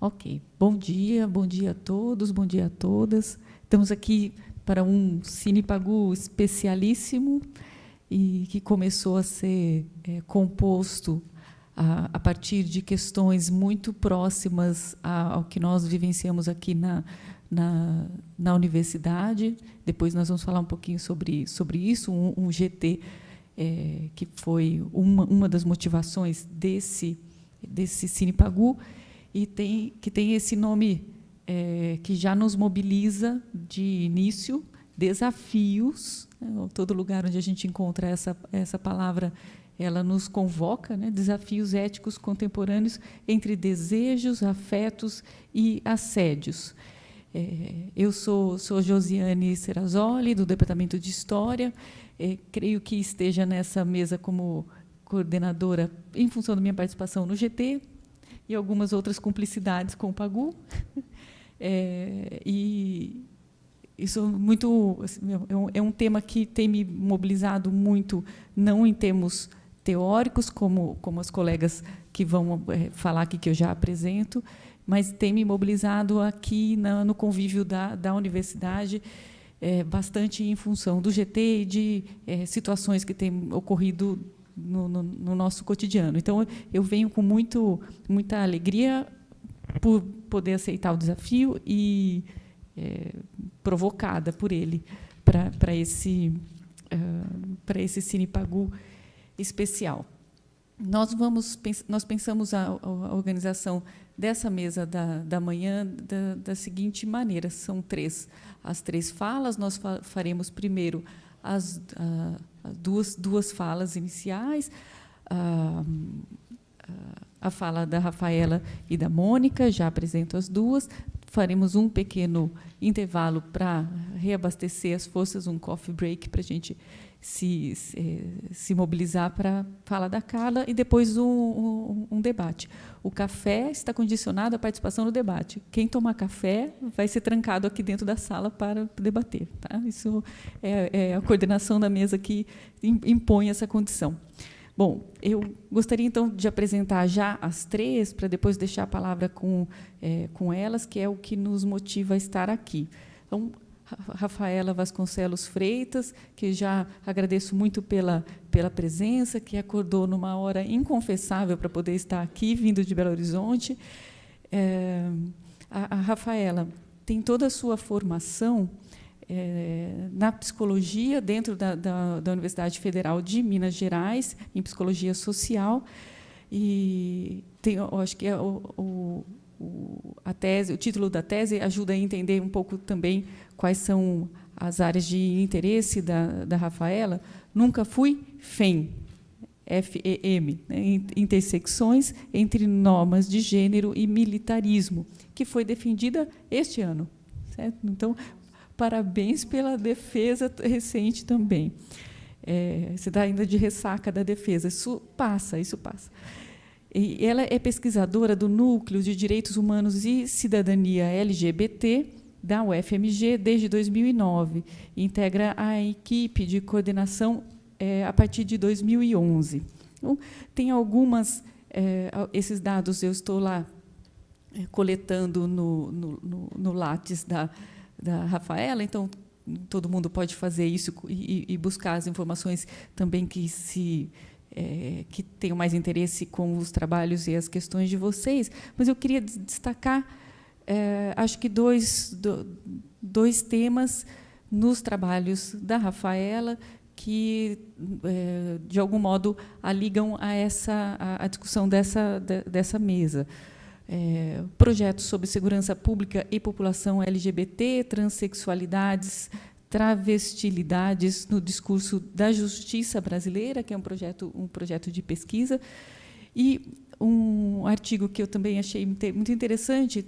Ok. Bom dia a todos, bom dia a todas. Estamos aqui para um Cine Pagu especialíssimo e que começou a ser composto a partir de questões muito próximas ao que nós vivenciamos aqui na universidade. Depois nós vamos falar um pouquinho sobre isso, um GT que foi uma das motivações desse Cine Pagu, e que tem esse nome que já nos mobiliza de início, desafios. Todo lugar onde a gente encontra essa palavra, ela nos convoca, né? Desafios éticos contemporâneos entre desejos, afetos e assédios. Eu sou Josiane Serrazoli, do Departamento de História. Creio que esteja nessa mesa como coordenadora em função da minha participação no GT, e algumas outras cumplicidades com o Pagu. E isso muito, assim, é um tema que tem me mobilizado muito, não em termos teóricos, como as colegas que vão falar aqui, que eu já apresento, mas tem me mobilizado aqui no convívio da universidade, bastante em função do GT e de situações que têm ocorrido no nosso cotidiano. Então, eu venho com muita alegria por poder aceitar o desafio e provocada por ele para esse Cine Pagu especial. Nós pensamos a organização dessa mesa da manhã da seguinte maneira: são as três falas. Nós faremos primeiro as duas falas iniciais, a fala da Rafaela e da Mônica, já apresento as duas. Faremos um pequeno intervalo para reabastecer as forças, um coffee break, para a gente se mobilizar para a fala da Carla, e depois um debate. O café está condicionado à participação no debate. Quem tomar café vai ser trancado aqui dentro da sala para debater. Tá? Isso é a coordenação da mesa que impõe essa condição. Bom, eu gostaria, então, de apresentar já as três, para depois deixar a palavra com elas, que é o que nos motiva a estar aqui. Então, Rafaela Vasconcelos Freitas, que já agradeço muito pela presença, que acordou numa hora inconfessável para poder estar aqui, vindo de Belo Horizonte. A Rafaela tem toda a sua formação na psicologia, dentro da Universidade Federal de Minas Gerais, em psicologia social, e acho que o título da tese ajuda a entender um pouco também quais são as áreas de interesse da Rafaela. Nunca fui FEM, FEM, né, intersecções entre normas de gênero e militarismo, que foi defendida este ano. Certo? Então, parabéns pela defesa recente também. Você está ainda de ressaca da defesa. Isso passa. E ela é pesquisadora do Núcleo de Direitos Humanos e Cidadania LGBT da UFMG desde 2009. Integra a equipe de coordenação a partir de 2011. Então, tem esses dados eu estou lá coletando no Lattes da Rafaela, então todo mundo pode fazer isso e buscar as informações também que tenham mais interesse com os trabalhos e as questões de vocês. Mas eu queria destacar, acho que dois temas nos trabalhos da Rafaela que, de algum modo, a ligam a discussão dessa mesa. Projetos sobre segurança pública e população LGBT, transexualidades, travestilidades no discurso da justiça brasileira, que é um projeto de pesquisa, e um artigo que eu também achei muito interessante,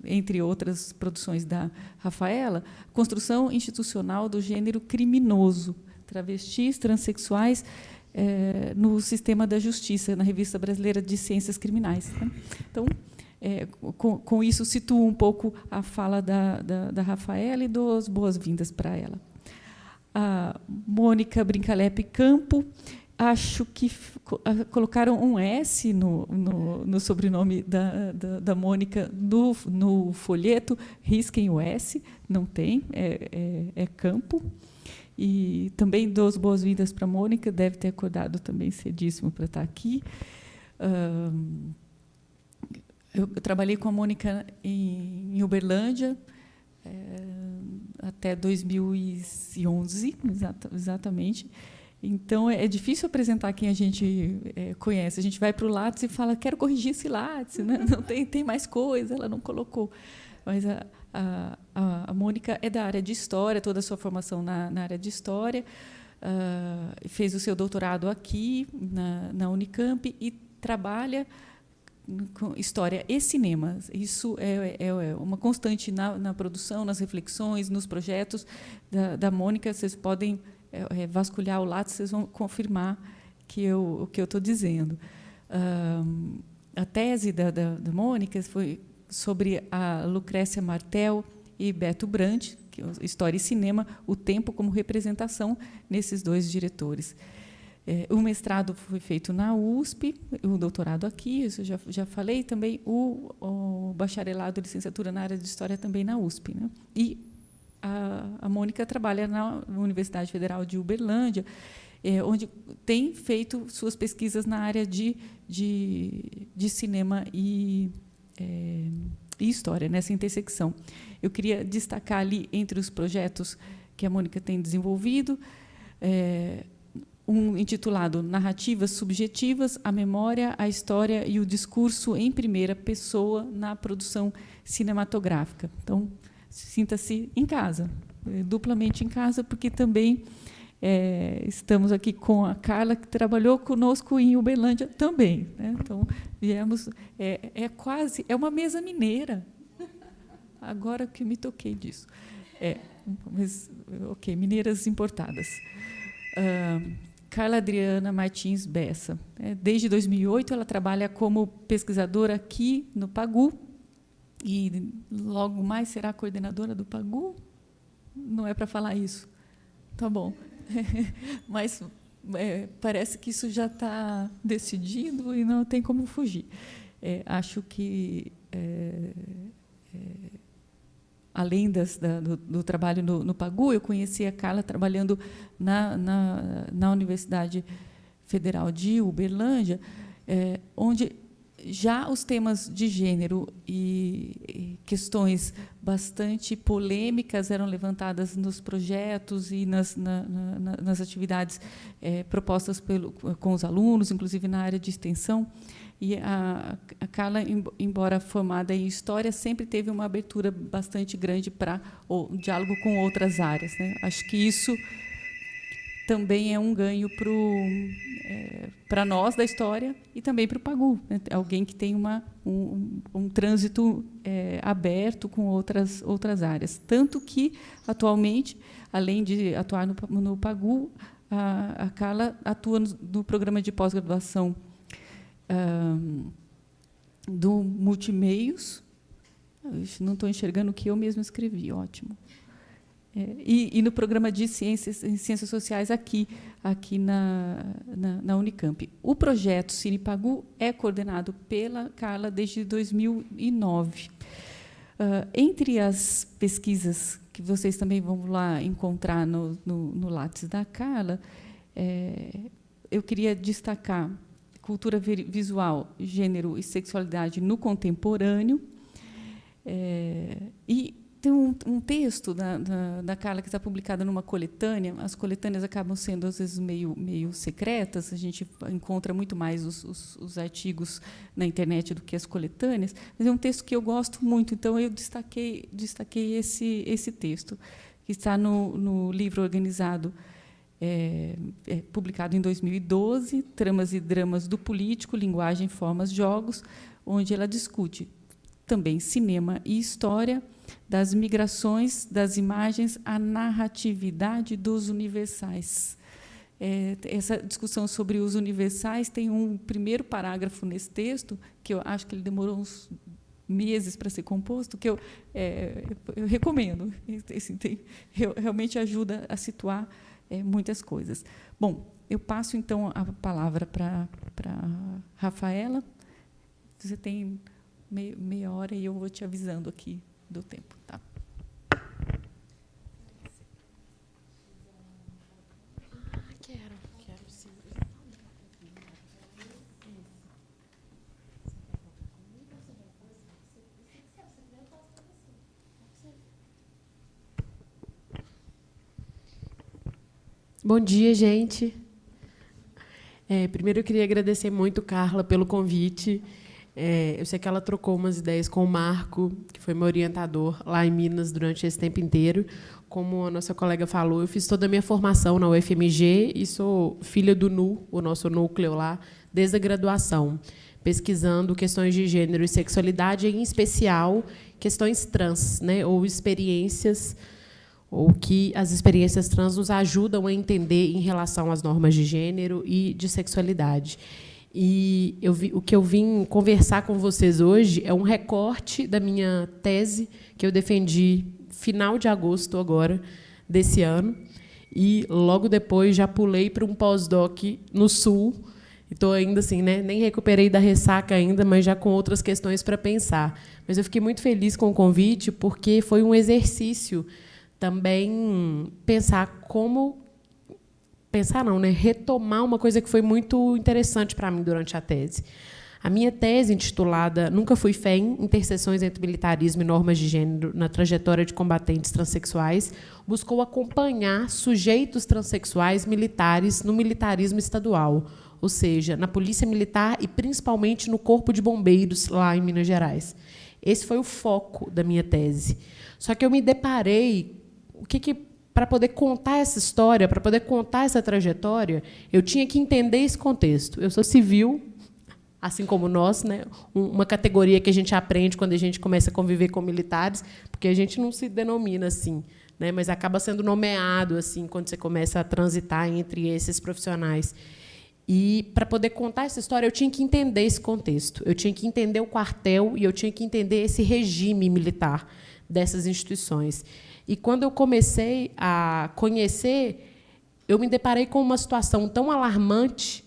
entre outras produções da Rafaela, Construção Institucional do Gênero Criminoso, Travestis, Transsexuais, no Sistema da Justiça, na Revista Brasileira de Ciências Criminais. Né? Então, com isso, situo um pouco a fala da Rafaela e dou as boas-vindas para ela. A Mônica Brincalep Campo, acho que colocaram um S no sobrenome da Mônica no folheto, risquem o S, não tem, é Campo. E também dou boas-vindas para a Mônica, deve ter acordado também cedíssimo para estar aqui. Eu trabalhei com a Mônica em Uberlândia até 2011, exatamente. Então, é difícil apresentar quem a gente conhece. A gente vai para o Lattes e fala, quero corrigir esse Lattes, né? Não tem mais coisa, ela não colocou. Mas a Mônica é da área de História, toda a sua formação na área de História, fez o seu doutorado aqui, na Unicamp, e trabalha com História e Cinema. Isso é uma constante na produção, nas reflexões, nos projetos da Mônica. Vocês podem vasculhar o Lattes, vocês vão confirmar o que eu estou dizendo. A tese da Mônica foi sobre a Lucrécia Martel e Beto Brandt, que é História e Cinema, o tempo como representação nesses dois diretores. O mestrado foi feito na USP, o doutorado aqui, isso eu já falei, também o bacharelado, licenciatura na área de História também na USP, né? E a Mônica trabalha na Universidade Federal de Uberlândia, onde tem feito suas pesquisas na área de cinema e História, nessa intersecção. Eu queria destacar ali, entre os projetos que a Mônica tem desenvolvido, um intitulado Narrativas Subjetivas, a Memória, a História e o Discurso em Primeira Pessoa na Produção Cinematográfica. Então, sinta-se em casa, duplamente em casa, porque também estamos aqui com a Carla, que trabalhou conosco em Uberlândia também, né? Então, viemos... É uma mesa mineira. Agora que me toquei disso. Mas, ok, mineiras importadas. Carla Adriana Martins Bessa. Desde 2008, ela trabalha como pesquisadora aqui no PAGU, e logo mais será coordenadora do PAGU? Não é para falar isso. Tá bom. Mas parece que isso já está decidido e não tem como fugir. Acho que, além do trabalho no PAGU, eu conheci a Carla trabalhando na Universidade Federal de Uberlândia, onde já os temas de gênero e questões bastante polêmicas eram levantadas nos projetos e nas atividades propostas com os alunos, inclusive na área de extensão. E a Carla, embora formada em História, sempre teve uma abertura bastante grande para o diálogo com outras áreas, né? Acho que isso também é um ganho para nós da História e também para o PAGU, né? Alguém que tem um trânsito aberto com outras áreas. Tanto que, atualmente, além de atuar no PAGU, a Carla atua no programa de pós-graduação do Multimeios. Não estou enxergando o que eu mesma escrevi, ótimo. E no programa de Ciências Sociais aqui na Unicamp. O projeto CinePagu é coordenado pela Carla desde 2009. Entre as pesquisas que vocês também vão lá encontrar no Lattes da Carla, eu queria destacar Cultura Visual, Gênero e Sexualidade no Contemporâneo, e tem um texto da Carla que está publicado numa coletânea. As coletâneas acabam sendo, às vezes, meio secretas. A gente encontra muito mais os artigos na internet do que as coletâneas. Mas é um texto que eu gosto muito, então eu destaquei esse texto, que está no livro organizado, publicado em 2012, Tramas e Dramas do Político, Linguagem, Formas, Jogos, onde ela discute também cinema e história, das migrações das imagens à narratividade dos universais. Essa discussão sobre os universais tem um primeiro parágrafo nesse texto, que eu acho que ele demorou uns meses para ser composto, que eu recomendo. Assim, realmente ajuda a situar muitas coisas. Bom, eu passo, então, a palavra para Rafaela. Você tem meia hora e eu vou te avisando aqui do tempo. Tá? Quero sim. Bom dia, gente. Primeiro, eu queria agradecer muito, Carla, pelo convite. Eu sei que ela trocou umas ideias com o Marco, que foi meu orientador lá em Minas durante esse tempo inteiro. Como a nossa colega falou, eu fiz toda a minha formação na UFMG e sou filha do NU, o nosso núcleo lá, desde a graduação, pesquisando questões de gênero e sexualidade, em especial questões trans, né, ou experiências, ou que as experiências trans nos ajudam a entender em relação às normas de gênero e de sexualidade. E o que eu vim conversar com vocês hoje é um recorte da minha tese, que eu defendi final de agosto agora desse ano, e logo depois já pulei para um pós-doc no Sul. Estou ainda assim, né, nem recuperei da ressaca ainda, mas já com outras questões para pensar. Mas eu fiquei muito feliz com o convite, porque foi um exercício também retomar uma coisa que foi muito interessante para mim durante a tese. A minha tese, intitulada Nunca Fui FEM, Interseções entre Militarismo e Normas de Gênero na Trajetória de Combatentes Transsexuais, buscou acompanhar sujeitos transexuais militares no militarismo estadual, ou seja, na Polícia Militar e, principalmente, no Corpo de Bombeiros, lá em Minas Gerais. Esse foi o foco da minha tese. Só que eu me deparei... Para poder contar essa história, para poder contar essa trajetória, eu tinha que entender esse contexto. Eu sou civil, assim como nós, né? Uma categoria que a gente aprende quando a gente começa a conviver com militares, porque a gente não se denomina assim, né? Mas acaba sendo nomeado assim quando você começa a transitar entre esses profissionais. E, para poder contar essa história, eu tinha que entender esse contexto. Eu tinha que entender o quartel e eu tinha que entender esse regime militar dessas instituições. E, quando eu comecei a conhecer, eu me deparei com uma situação tão alarmante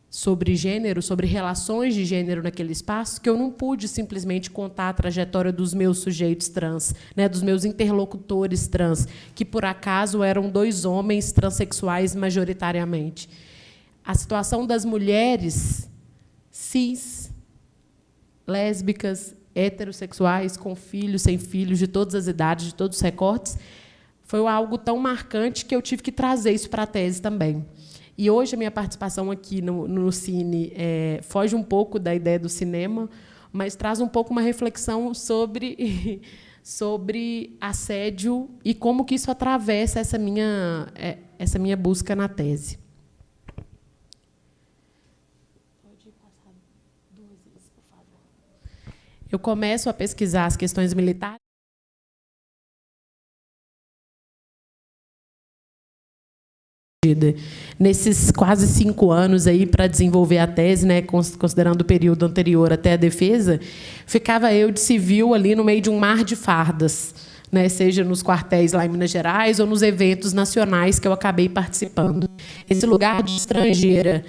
sobre gênero, sobre relações de gênero naquele espaço, que eu não pude simplesmente contar a trajetória dos meus sujeitos trans, né, dos meus interlocutores trans, que, por acaso, eram 2 homens transexuais majoritariamente. A situação das mulheres cis, lésbicas, heterossexuais, com filhos, sem filhos, de todas as idades, de todos os recortes, foi algo tão marcante que eu tive que trazer isso para a tese também. E hoje a minha participação aqui no Cine foge um pouco da ideia do cinema, mas traz um pouco uma reflexão sobre assédio e como que isso atravessa essa minha busca na tese. Eu começo a pesquisar as questões militares. Nesses quase 5 anos aí para desenvolver a tese, né, considerando o período anterior até a defesa, ficava eu de civil ali no meio de um mar de fardas, né, seja nos quartéis lá em Minas Gerais ou nos eventos nacionais que eu acabei participando. Esse lugar de estrangeira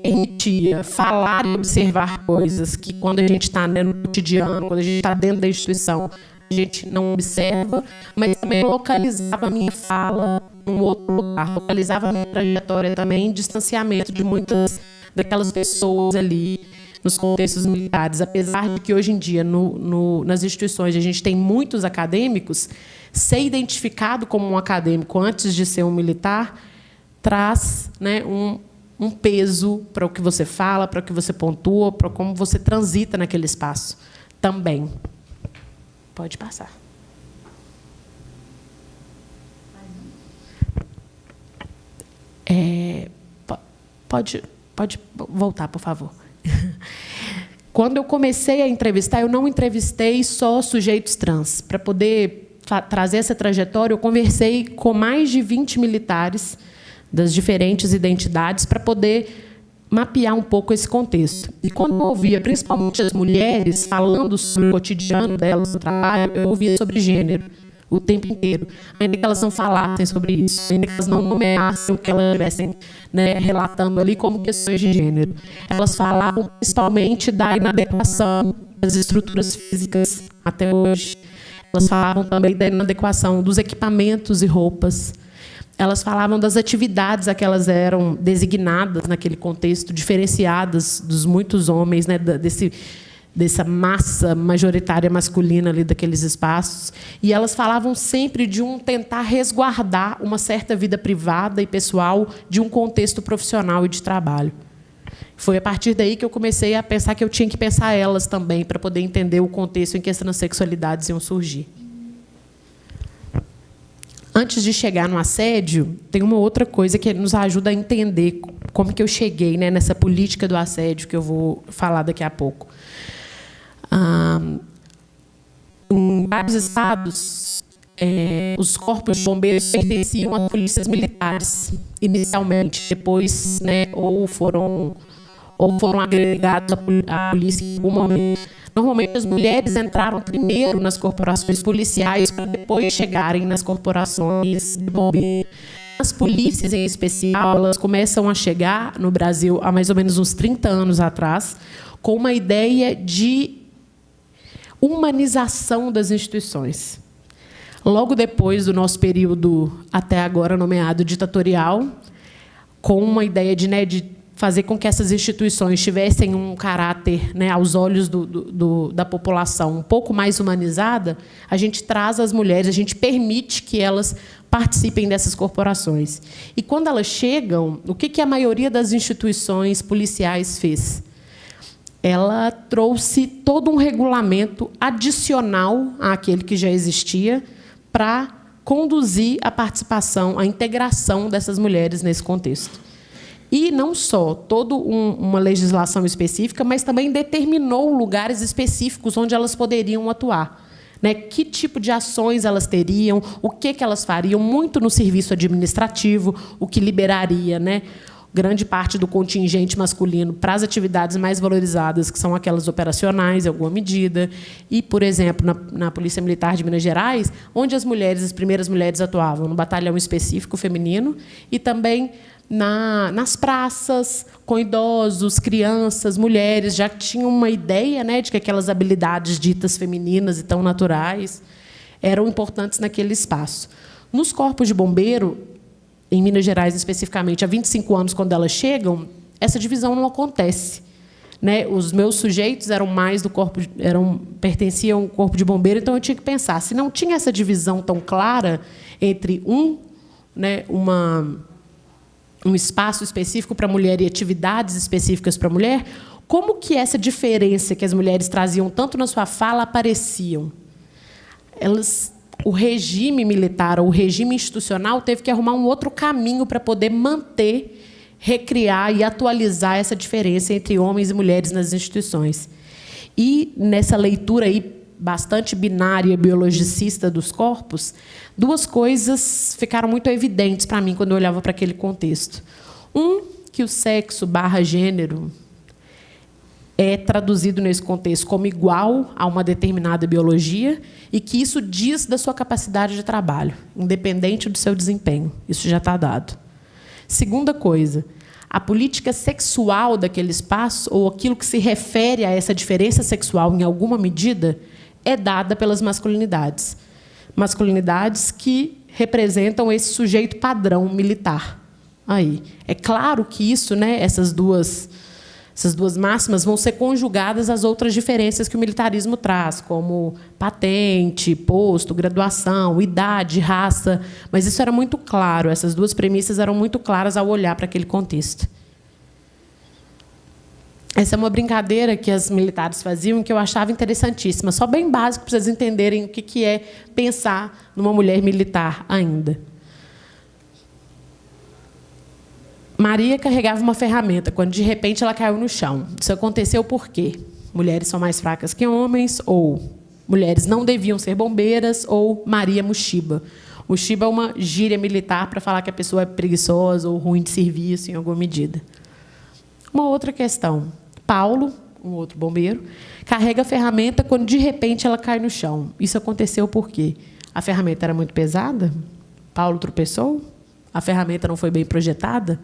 permitia falar e observar coisas que, quando a gente está, né, no cotidiano, quando a gente está dentro da instituição, a gente não observa, mas também localizava a minha fala num outro lugar, localizava a minha trajetória também em distanciamento de muitas daquelas pessoas ali nos contextos militares. Apesar de que, hoje em dia, nas instituições, a gente tem muitos acadêmicos, ser identificado como um acadêmico antes de ser um militar traz, né, um peso para o que você fala, para o que você pontua, para como você transita naquele espaço também. Pode passar. Pode voltar, por favor. Quando eu comecei a entrevistar, eu não entrevistei só sujeitos trans. Para poder trazer essa trajetória, eu conversei com mais de 20 militares das diferentes identidades para poder mapear um pouco esse contexto. E, quando eu ouvia, principalmente as mulheres, falando sobre o cotidiano delas no trabalho, eu ouvia sobre gênero. o tempo inteiro, ainda que elas não falassem sobre isso, ainda que elas não nomeassem o que elas estivessem, né, relatando ali como questões de gênero. Elas falavam principalmente da inadequação das estruturas físicas até hoje. Elas falavam também da inadequação dos equipamentos e roupas. Elas falavam das atividades a que elas eram designadas naquele contexto, diferenciadas dos muitos homens, né, dessa massa majoritária masculina ali daqueles espaços. E elas falavam sempre de tentar resguardar uma certa vida privada e pessoal de um contexto profissional e de trabalho. Foi a partir daí que eu comecei a pensar que eu tinha que pensar elas também, para poder entender o contexto em que as transexualidades iam surgir. Antes de chegar no assédio, tem uma outra coisa que nos ajuda a entender como que eu cheguei, né, nessa política do assédio, que eu vou falar daqui a pouco. Em vários estados, os corpos de bombeiros pertenciam a polícias militares, inicialmente. Depois, né, ou foram agregados à polícia em algum momento. Normalmente, as mulheres entraram primeiro nas corporações policiais para depois chegarem nas corporações de bombeiros. As polícias, em especial, elas começam a chegar no Brasil há mais ou menos uns 30 anos atrás, com uma ideia de humanização das instituições. Logo depois do nosso período, até agora nomeado ditatorial, com uma ideia de fazer com que essas instituições tivessem um caráter, né, aos olhos da população um pouco mais humanizada, a gente traz as mulheres, a gente permite que elas participem dessas corporações. E, quando elas chegam, o que a maioria das instituições policiais fez? Ela trouxe todo um regulamento adicional àquele que já existia para conduzir a participação, a integração dessas mulheres nesse contexto. E não só toda uma legislação específica, mas também determinou lugares específicos onde elas poderiam atuar. Né? Que tipo de ações elas teriam, o que elas fariam, muito no serviço administrativo, o que liberaria, né, grande parte do contingente masculino para as atividades mais valorizadas, que são aquelas operacionais, em alguma medida. E, por exemplo, na Polícia Militar de Minas Gerais, onde as primeiras mulheres atuavam no batalhão específico feminino e também nas praças, com idosos, crianças, mulheres, já tinham uma ideia, né, de que aquelas habilidades ditas femininas e tão naturais eram importantes naquele espaço. Nos corpos de bombeiro, em Minas Gerais, especificamente, há 25 anos, quando elas chegam, essa divisão não acontece. Né? Os meus sujeitos eram mais do corpo, pertenciam ao corpo de bombeiro, então eu tinha que pensar, se não tinha essa divisão tão clara entre né, um espaço específico para a mulher e atividades específicas para a mulher, como que essa diferença que as mulheres traziam tanto na sua fala apareciam? O regime militar, ou o regime institucional, teve que arrumar um outro caminho para poder manter, recriar e atualizar essa diferença entre homens e mulheres nas instituições. E, nessa leitura aí bastante binária, biologicista dos corpos, duas coisas ficaram muito evidentes para mim quando eu olhava para aquele contexto. Que o sexo / gênero é traduzido nesse contexto como igual a uma determinada biologia e que isso diz da sua capacidade de trabalho, independente do seu desempenho. Isso já está dado. Segunda coisa, a política sexual daquele espaço, ou aquilo que se refere a essa diferença sexual em alguma medida, é dada pelas masculinidades. Masculinidades que representam esse sujeito padrão militar. Aí. É claro que isso, né, essas duas máximas vão ser conjugadas às outras diferenças que o militarismo traz, como patente, posto, graduação, idade, raça. Mas isso era muito claro, essas duas premissas eram muito claras ao olhar para aquele contexto. Essa é uma brincadeira que as militares faziam que eu achava interessantíssima, só bem básico para vocês entenderem o que é pensar numa mulher militar ainda. Maria carregava uma ferramenta, quando, de repente, ela caiu no chão. Isso aconteceu por quê? Mulheres são mais fracas que homens, ou mulheres não deviam ser bombeiras, ou Maria Muxiba. Muxiba é uma gíria militar para falar que a pessoa é preguiçosa ou ruim de serviço, em alguma medida. Uma outra questão. Paulo, um outro bombeiro, carrega a ferramenta quando, de repente, ela cai no chão. Isso aconteceu por quê? A ferramenta era muito pesada? Paulo tropeçou? A ferramenta não foi bem projetada?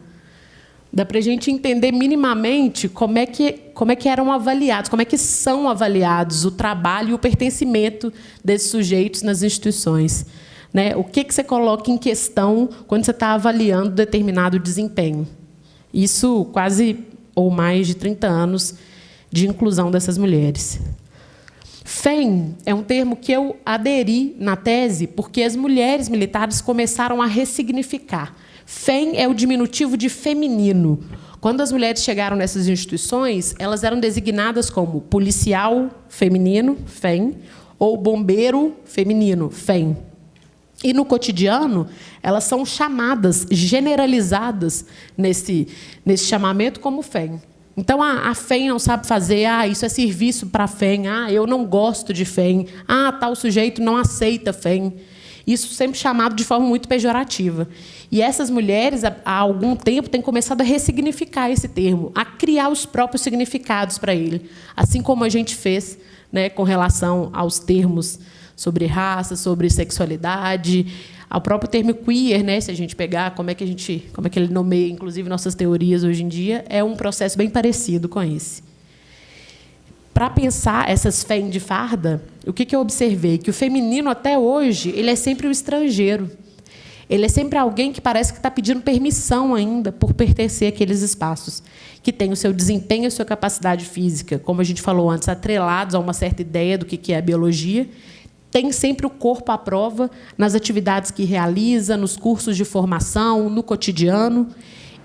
Dá para a gente entender minimamente como é que eram avaliados, como é que são avaliados o trabalho e o pertencimento desses sujeitos nas instituições. Né? O que você coloca em questão quando você está avaliando determinado desempenho? Isso quase ou mais de 30 anos de inclusão dessas mulheres. FEM é um termo que eu aderi na tese porque as mulheres militares começaram a ressignificar. FEM é o diminutivo de feminino. Quando as mulheres chegaram nessas instituições, elas eram designadas como policial feminino, FEM, ou bombeiro feminino, FEM. E, no cotidiano, elas são chamadas, generalizadas nesse chamamento como FEM. Então, a FEM não sabe fazer, isso é serviço para a FEM, eu não gosto de FEM, tal sujeito não aceita FEM. Isso sempre chamado de forma muito pejorativa. E essas mulheres, há algum tempo, têm começado a ressignificar esse termo, a criar os próprios significados para ele, assim como a gente fez, né, com relação aos termos sobre raça, sobre sexualidade, ao próprio termo queer, né, se a gente pegar como é que ele nomeia, inclusive, nossas teorias hoje em dia, é um processo bem parecido com esse. Para pensar essas FEM de farda, o que eu observei? Que o feminino, até hoje, ele é sempre o estrangeiro. Ele é sempre alguém que parece que está pedindo permissão ainda por pertencer àqueles espaços, que tem o seu desempenho e a sua capacidade física, como a gente falou antes, atrelados a uma certa ideia do que é a biologia, tem sempre o corpo à prova nas atividades que realiza, nos cursos de formação, no cotidiano,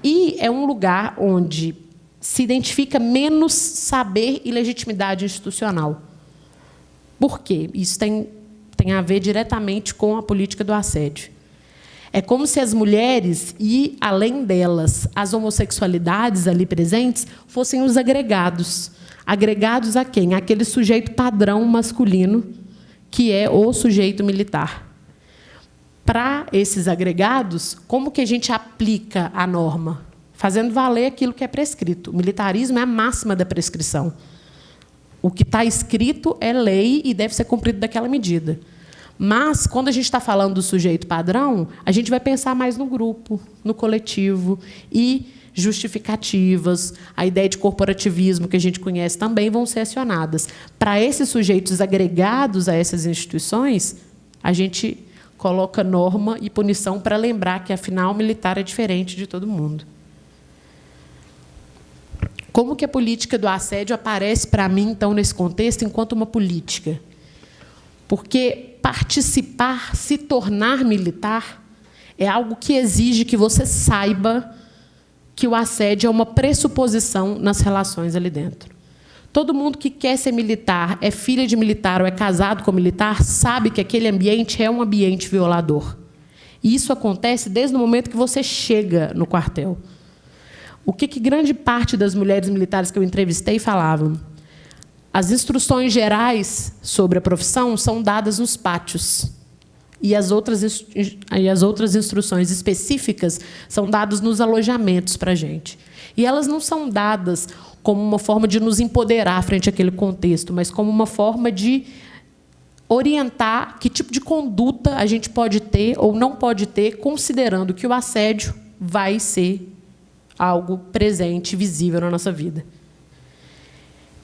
e é um lugar onde se identifica menos saber e legitimidade institucional. Por quê? Isso tem a ver diretamente com a política do assédio. É como se as mulheres e, além delas, as homossexualidades ali presentes fossem os agregados. Agregados a quem? Aquele sujeito padrão masculino, que é o sujeito militar. Para esses agregados, como que a gente aplica a norma? Fazendo valer aquilo que é prescrito. O militarismo é a máxima da prescrição. O que está escrito é lei e deve ser cumprido daquela medida. Mas, quando a gente está falando do sujeito padrão, a gente vai pensar mais no grupo, no coletivo, e justificativas, a ideia de corporativismo, que a gente conhece, também vão ser acionadas. Para esses sujeitos agregados a essas instituições, a gente coloca norma e punição para lembrar que, afinal, o militar é diferente de todo mundo. Como que a política do assédio aparece para mim, então, nesse contexto, enquanto uma política? Porque participar, se tornar militar, é algo que exige que você saiba que o assédio é uma pressuposição nas relações ali dentro. Todo mundo que quer ser militar, é filha de militar ou é casado com militar, sabe que aquele ambiente é um ambiente violador. E isso acontece desde o momento que você chega no quartel. O que grande parte das mulheres militares que eu entrevistei falavam? As instruções gerais sobre a profissão são dadas nos pátios. E as outras instruções específicas são dadas nos alojamentos para a gente. E elas não são dadas como uma forma de nos empoderar frente àquele contexto, mas como uma forma de orientar que tipo de conduta a gente pode ter ou não pode ter, considerando que o assédio vai ser algo presente, visível na nossa vida.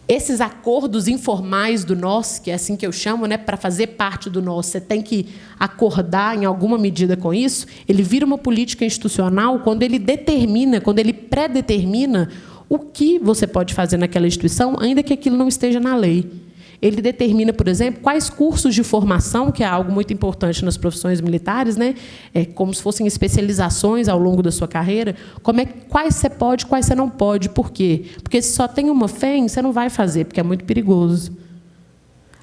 Esses acordos informais do nós, que é assim que eu chamo, né, para fazer parte do nós, você tem que acordar em alguma medida com isso, ele vira uma política institucional quando ele determina, quando ele pré-determina o que você pode fazer naquela instituição, ainda que aquilo não esteja na lei. Ele determina, por exemplo, quais cursos de formação, que é algo muito importante nas profissões militares, né? É como se fossem especializações ao longo da sua carreira, quais você pode, quais você não pode. Por quê? Porque se só tem uma FEM, você não vai fazer, porque é muito perigoso.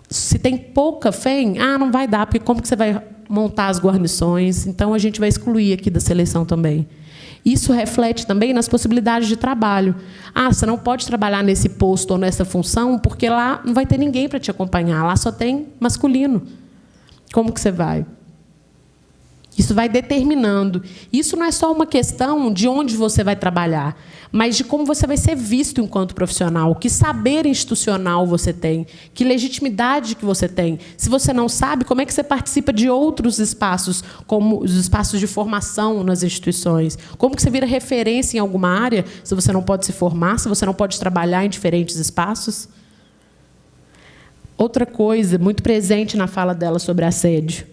Se tem pouca FEM, não vai dar, porque como que você vai montar as guarnições? Então, a gente vai excluir aqui da seleção também. Isso reflete também nas possibilidades de trabalho. Você não pode trabalhar nesse posto ou nessa função, porque lá não vai ter ninguém para te acompanhar, lá só tem masculino. Como que você vai? Isso vai determinando. Isso não é só uma questão de onde você vai trabalhar, mas de como você vai ser visto enquanto profissional, que saber institucional você tem, que legitimidade que você tem. Se você não sabe, como é que você participa de outros espaços, como os espaços de formação nas instituições? Como que você vira referência em alguma área, se você não pode se formar, se você não pode trabalhar em diferentes espaços? Outra coisa muito presente na fala dela sobre assédio.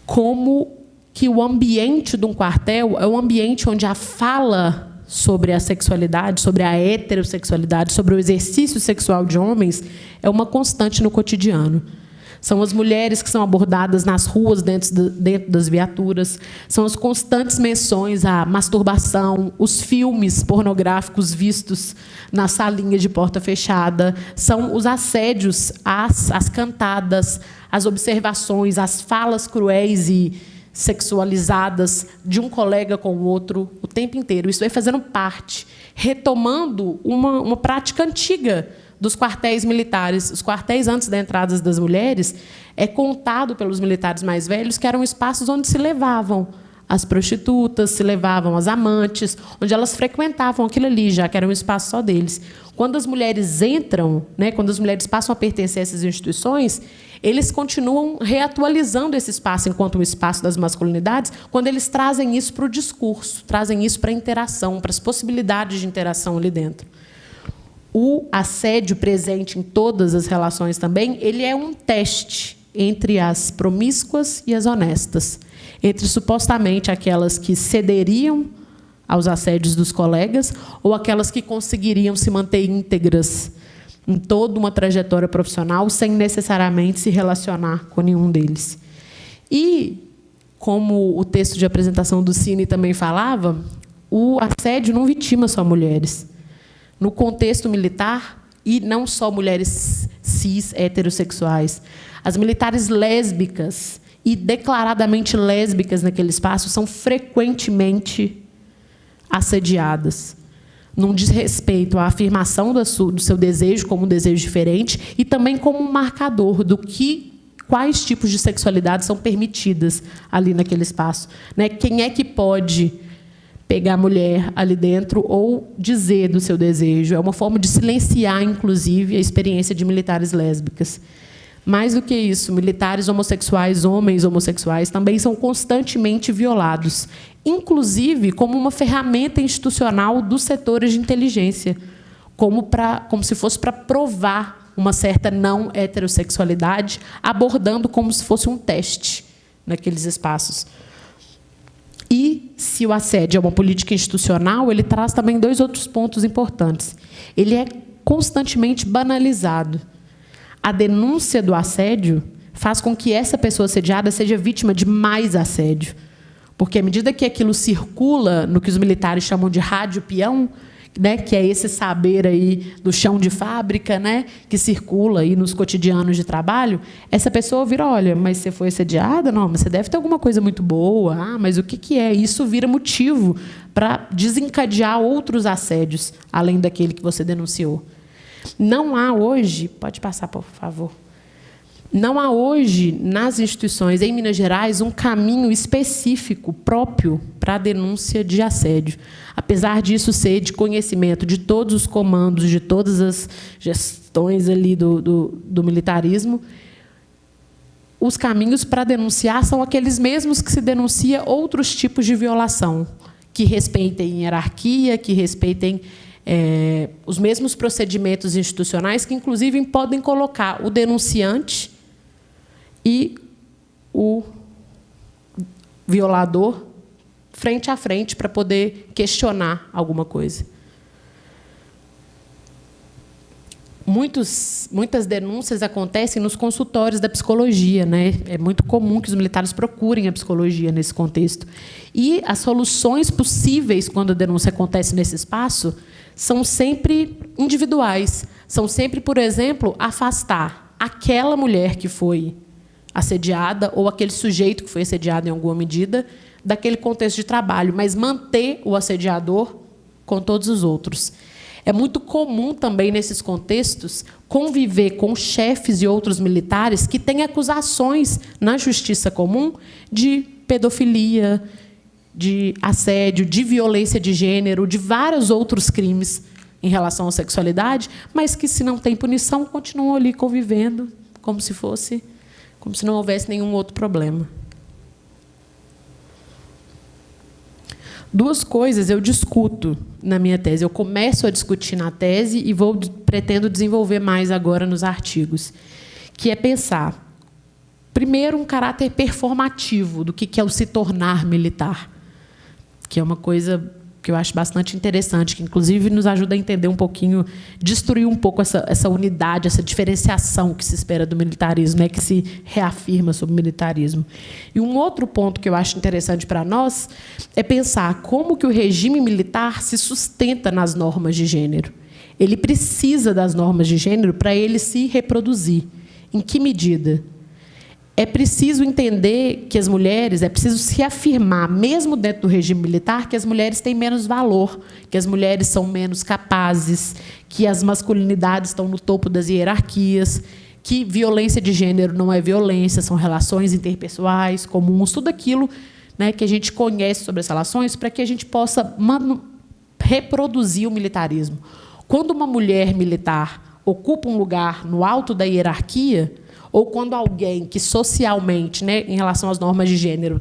Como que o ambiente de um quartel é um ambiente onde a fala sobre a sexualidade, sobre a heterossexualidade, sobre o exercício sexual de homens, é uma constante no cotidiano. São as mulheres que são abordadas nas ruas, dentro das viaturas, são as constantes menções à masturbação, os filmes pornográficos vistos na salinha de porta fechada, são os assédios, as cantadas, as observações, as falas cruéis e sexualizadas de um colega com o outro o tempo inteiro. Isso vai fazendo parte, retomando uma prática antiga dos quartéis militares. Os quartéis, antes da entrada das mulheres, é contado pelos militares mais velhos que eram espaços onde se levavam as prostitutas, se levavam as amantes, onde elas frequentavam aquilo ali, já que era um espaço só deles. Quando as mulheres entram, quando as mulheres passam a pertencer a essas instituições, eles continuam reatualizando esse espaço enquanto um espaço das masculinidades, quando eles trazem isso para o discurso, trazem isso para a interação, para as possibilidades de interação ali dentro. O assédio presente em todas as relações também, ele é um teste entre as promíscuas e as honestas, entre supostamente aquelas que cederiam aos assédios dos colegas ou aquelas que conseguiriam se manter íntegras em toda uma trajetória profissional sem necessariamente se relacionar com nenhum deles. E, como o texto de apresentação do Cine também falava, o assédio não vitima só mulheres. No contexto militar, e não só mulheres cis, heterossexuais, as militares lésbicas e declaradamente lésbicas naquele espaço são frequentemente assediadas, num desrespeito à afirmação do seu desejo como um desejo diferente e também como um marcador do quais tipos de sexualidade são permitidas ali naquele espaço. Quem é que pode pegar a mulher ali dentro ou dizer do seu desejo? É uma forma de silenciar, inclusive, a experiência de militares lésbicas. Mais do que isso, militares homossexuais, homens homossexuais, também são constantemente violados, inclusive como uma ferramenta institucional dos setores de inteligência, como se fosse para provar uma certa não heterossexualidade, abordando como se fosse um teste naqueles espaços. E, se o assédio é uma política institucional, ele traz também 2 outros pontos importantes. Ele é constantemente banalizado. A denúncia do assédio faz com que essa pessoa assediada seja vítima de mais assédio. Porque, à medida que aquilo circula no que os militares chamam de rádio peão, que é esse saber aí do chão de fábrica, que circula aí nos cotidianos de trabalho, essa pessoa vira, olha, mas você foi assediada? Não, mas você deve ter alguma coisa muito boa. Ah, mas o que é? Isso vira motivo para desencadear outros assédios, além daquele que você denunciou. Não há hoje, pode passar, por favor, não há hoje, nas instituições, em Minas Gerais, um caminho específico próprio para a denúncia de assédio. Apesar disso ser de conhecimento de todos os comandos, de todas as gestões ali do militarismo, os caminhos para denunciar são aqueles mesmos que se denuncia outros tipos de violação, que respeitem hierarquia, que respeitem os mesmos procedimentos institucionais, que, inclusive, podem colocar o denunciante e o violador frente a frente para poder questionar alguma coisa. Muitas denúncias acontecem nos consultórios da psicologia, É muito comum que os militares procurem a psicologia nesse contexto. E as soluções possíveis, quando a denúncia acontece nesse espaço, são sempre individuais. São sempre, por exemplo, afastar aquela mulher que foi assediada ou aquele sujeito que foi assediado em alguma medida daquele contexto de trabalho, mas manter o assediador com todos os outros. É muito comum também, nesses contextos, conviver com chefes e outros militares que têm acusações na justiça comum de pedofilia, de assédio, de violência de gênero, de vários outros crimes em relação à sexualidade, mas que, se não tem punição, continuam ali convivendo como se não houvesse nenhum outro problema. Duas coisas eu discuto na minha tese. Eu começo a discutir na tese e pretendo desenvolver mais agora nos artigos, que é pensar, primeiro, um caráter performativo do que é o se tornar militar, que é uma coisa que eu acho bastante interessante, que, inclusive, nos ajuda a entender um pouquinho, destruir um pouco essa unidade, essa diferenciação que se espera do militarismo, né, que se reafirma sobre o militarismo. E um outro ponto que eu acho interessante para nós é pensar como que o regime militar se sustenta nas normas de gênero. Ele precisa das normas de gênero para ele se reproduzir. Em que medida? É preciso entender que as mulheres, é preciso se afirmar, mesmo dentro do regime militar, que as mulheres têm menos valor, que as mulheres são menos capazes, que as masculinidades estão no topo das hierarquias, que violência de gênero não é violência, são relações interpessoais comuns, tudo aquilo, né, que a gente conhece sobre as relações, para que a gente possa reproduzir o militarismo. Quando uma mulher militar ocupa um lugar no alto da hierarquia, ou quando alguém que socialmente, né, em relação às normas de gênero,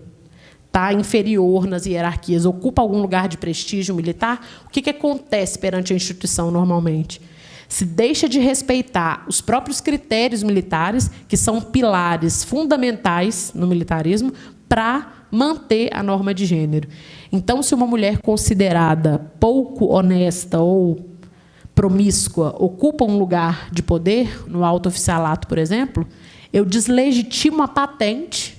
está inferior nas hierarquias, ocupa algum lugar de prestígio militar, o que acontece perante a instituição normalmente? Se deixa de respeitar os próprios critérios militares, que são pilares fundamentais no militarismo, para manter a norma de gênero. Então, se uma mulher considerada pouco honesta ou promíscua ocupa um lugar de poder, no alto oficialato, por exemplo, eu deslegitimo a patente,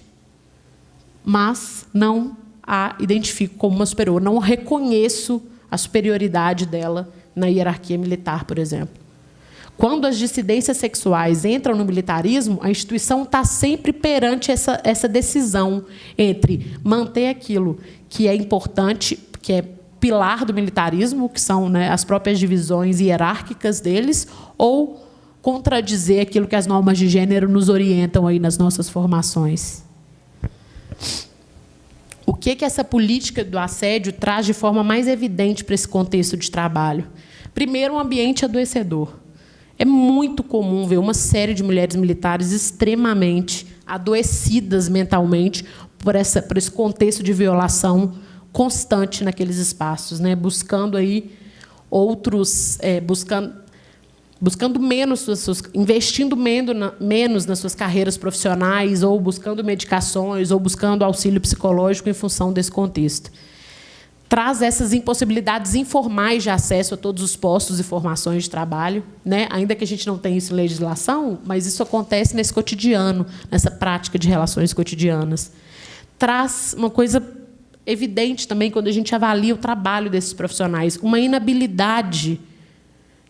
mas não a identifico como uma superior, não reconheço a superioridade dela na hierarquia militar, por exemplo. Quando as dissidências sexuais entram no militarismo, a instituição está sempre perante essa decisão entre manter aquilo que é importante, que é pilar do militarismo, que são, né, as próprias divisões hierárquicas deles, ou contradizer aquilo que as normas de gênero nos orientam aí nas nossas formações. O que essa política do assédio traz de forma mais evidente para esse contexto de trabalho? Primeiro, um ambiente adoecedor. É muito comum ver uma série de mulheres militares extremamente adoecidas mentalmente por esse contexto de violação constante naqueles espaços, né? Buscando aí outros, buscando menos, investindo menos nas suas carreiras profissionais, ou buscando medicações, ou buscando auxílio psicológico em função desse contexto. Traz essas impossibilidades informais de acesso a todos os postos e formações de trabalho, né? Ainda que a gente não tenha isso em legislação, mas isso acontece nesse cotidiano, nessa prática de relações cotidianas. Traz uma coisa evidente também quando a gente avalia o trabalho desses profissionais, uma inabilidade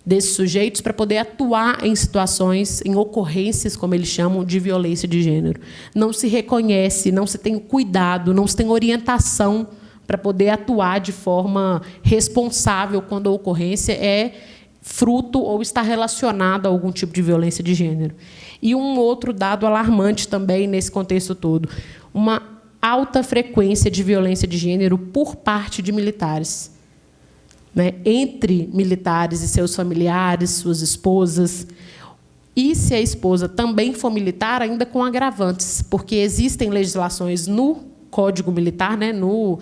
desses sujeitos para poder atuar em situações, em ocorrências, como eles chamam, de violência de gênero. Não se reconhece, não se tem cuidado, não se tem orientação para poder atuar de forma responsável quando a ocorrência é fruto ou está relacionada a algum tipo de violência de gênero. E um outro dado alarmante também nesse contexto todo, uma alta frequência de violência de gênero por parte de militares, né? Entre militares e seus familiares, suas esposas. E, se a esposa também for militar, ainda com agravantes, porque existem legislações no Código Militar, né, no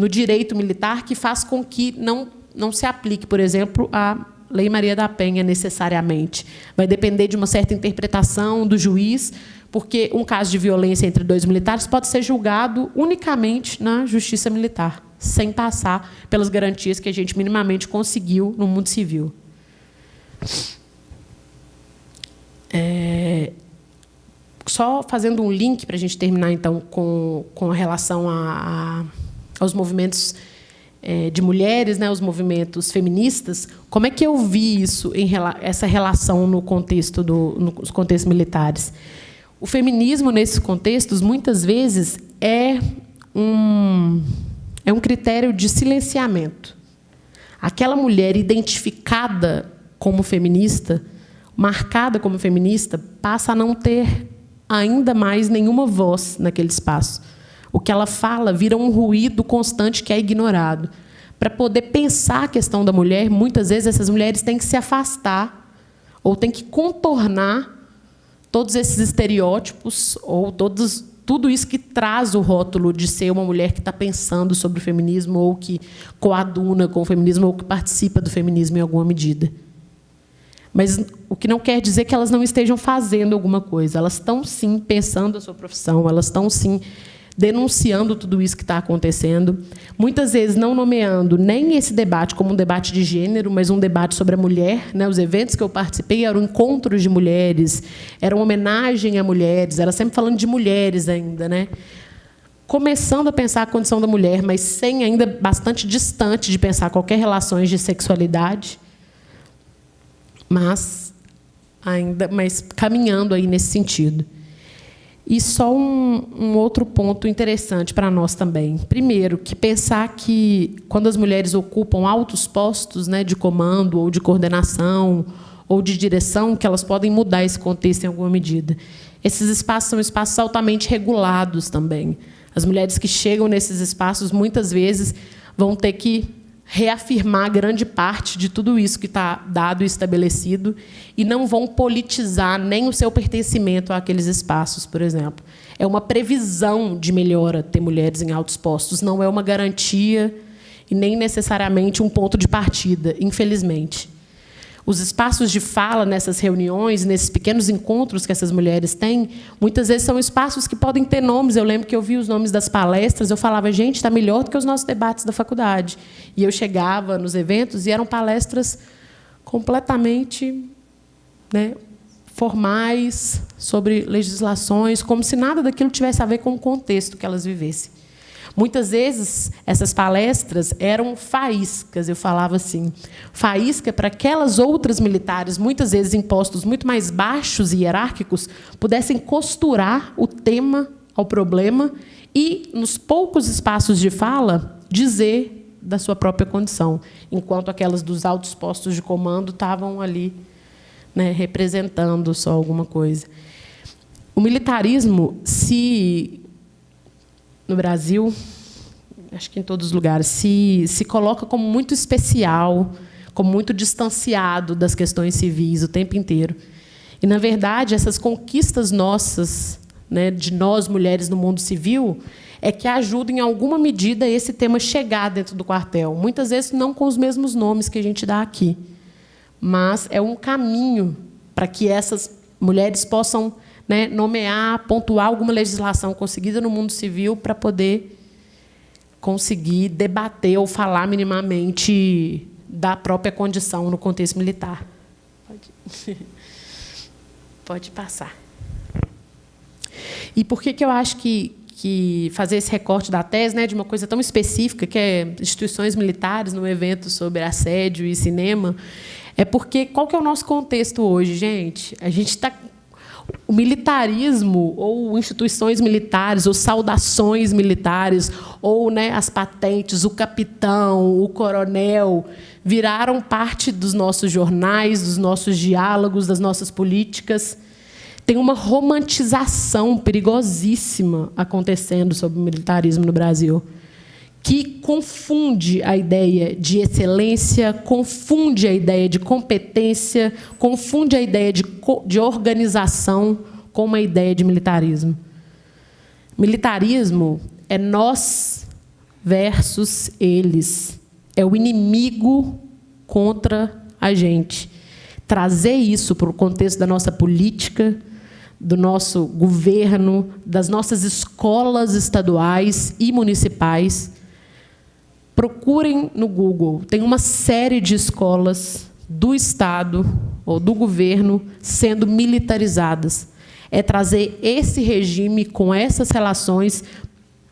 direito militar, que faz com que não se aplique, por exemplo, a Lei Maria da Penha necessariamente. Vai depender de uma certa interpretação do juiz, porque um caso de violência entre dois militares pode ser julgado unicamente na justiça militar, sem passar pelas garantias que a gente minimamente conseguiu no mundo civil. Só fazendo um link para a gente terminar, então, com relação aos movimentos de mulheres, né, os movimentos feministas, como é que eu vi isso, essa relação nos contextos militares? O feminismo, nesses contextos, muitas vezes é um critério de silenciamento. aquela mulher identificada como feminista, marcada como feminista, passa a não ter ainda mais nenhuma voz naquele espaço. O que ela fala vira um ruído constante que é ignorado. Para poder pensar a questão da mulher, muitas vezes essas mulheres têm que se afastar ou têm que contornar todos esses estereótipos ou tudo isso que traz o rótulo de ser uma mulher que está pensando sobre o feminismo ou que coaduna com o feminismo ou que participa do feminismo em alguma medida. Mas o que não quer dizer que elas não estejam fazendo alguma coisa. Elas estão, sim, pensando a sua profissão, elas estão, sim, denunciando tudo isso que está acontecendo, muitas vezes não nomeando nem esse debate como um debate de gênero, mas um debate sobre a mulher. Os eventos que eu participei eram encontros de mulheres, eram homenagem a mulheres, era sempre falando de mulheres ainda, começando a pensar a condição da mulher, mas sem ainda bastante distante de pensar qualquer relações de sexualidade, mas caminhando aí nesse sentido. E só um outro ponto interessante para nós também. Primeiro, que pensar que, quando as mulheres ocupam altos postos de comando, ou de coordenação, ou de direção, que elas podem mudar esse contexto em alguma medida. Esses espaços são espaços altamente regulados também. As mulheres que chegam nesses espaços, muitas vezes, vão ter que reafirmar grande parte de tudo isso que está dado e estabelecido e não vão politizar nem o seu pertencimento àqueles espaços, por exemplo. É uma previsão de melhora ter mulheres em altos postos, não é uma garantia e nem necessariamente um ponto de partida, infelizmente. Os espaços de fala nessas reuniões, nesses pequenos encontros que essas mulheres têm, muitas vezes são espaços que podem ter nomes. Eu lembro que eu vi os nomes das palestras, eu falava, gente, está melhor do que os nossos debates da faculdade. E eu chegava nos eventos e eram palestras completamente formais, sobre legislações, como se nada daquilo tivesse a ver com o contexto que elas vivessem. Muitas vezes, essas palestras eram faíscas, eu falava assim, faísca para aquelas outras militares, muitas vezes em postos muito mais baixos e hierárquicos, pudessem costurar o tema ao problema e, nos poucos espaços de fala, dizer da sua própria condição, enquanto aquelas dos altos postos de comando estavam ali representando só alguma coisa. O militarismo, no Brasil, acho que em todos os lugares, se coloca como muito especial, como muito distanciado das questões civis o tempo inteiro. E, na verdade, essas conquistas nossas, de nós, mulheres, no mundo civil, é que ajudam, em alguma medida, esse tema chegar dentro do quartel. Muitas vezes, não com os mesmos nomes que a gente dá aqui. Mas é um caminho para que essas mulheres possam nomear, pontuar alguma legislação conseguida no mundo civil para poder conseguir debater ou falar minimamente da própria condição no contexto militar. Pode passar. E por que eu acho que fazer esse recorte da tese, de uma coisa tão específica, que é instituições militares, num evento sobre assédio e cinema, é porque qual que é o nosso contexto hoje, gente? A gente está... O militarismo, ou instituições militares, ou saudações militares, ou as patentes, o capitão, o coronel, viraram parte dos nossos jornais, dos nossos diálogos, das nossas políticas. Tem uma romantização perigosíssima acontecendo sobre o militarismo no Brasil, que confunde a ideia de excelência, confunde a ideia de competência, confunde a ideia de organização com uma ideia de militarismo. Militarismo é nós versus eles. É o inimigo contra a gente. Trazer isso para o contexto da nossa política, do nosso governo, das nossas escolas estaduais e municipais. Procurem no Google, tem uma série de escolas do Estado ou do governo sendo militarizadas. É trazer esse regime com essas relações,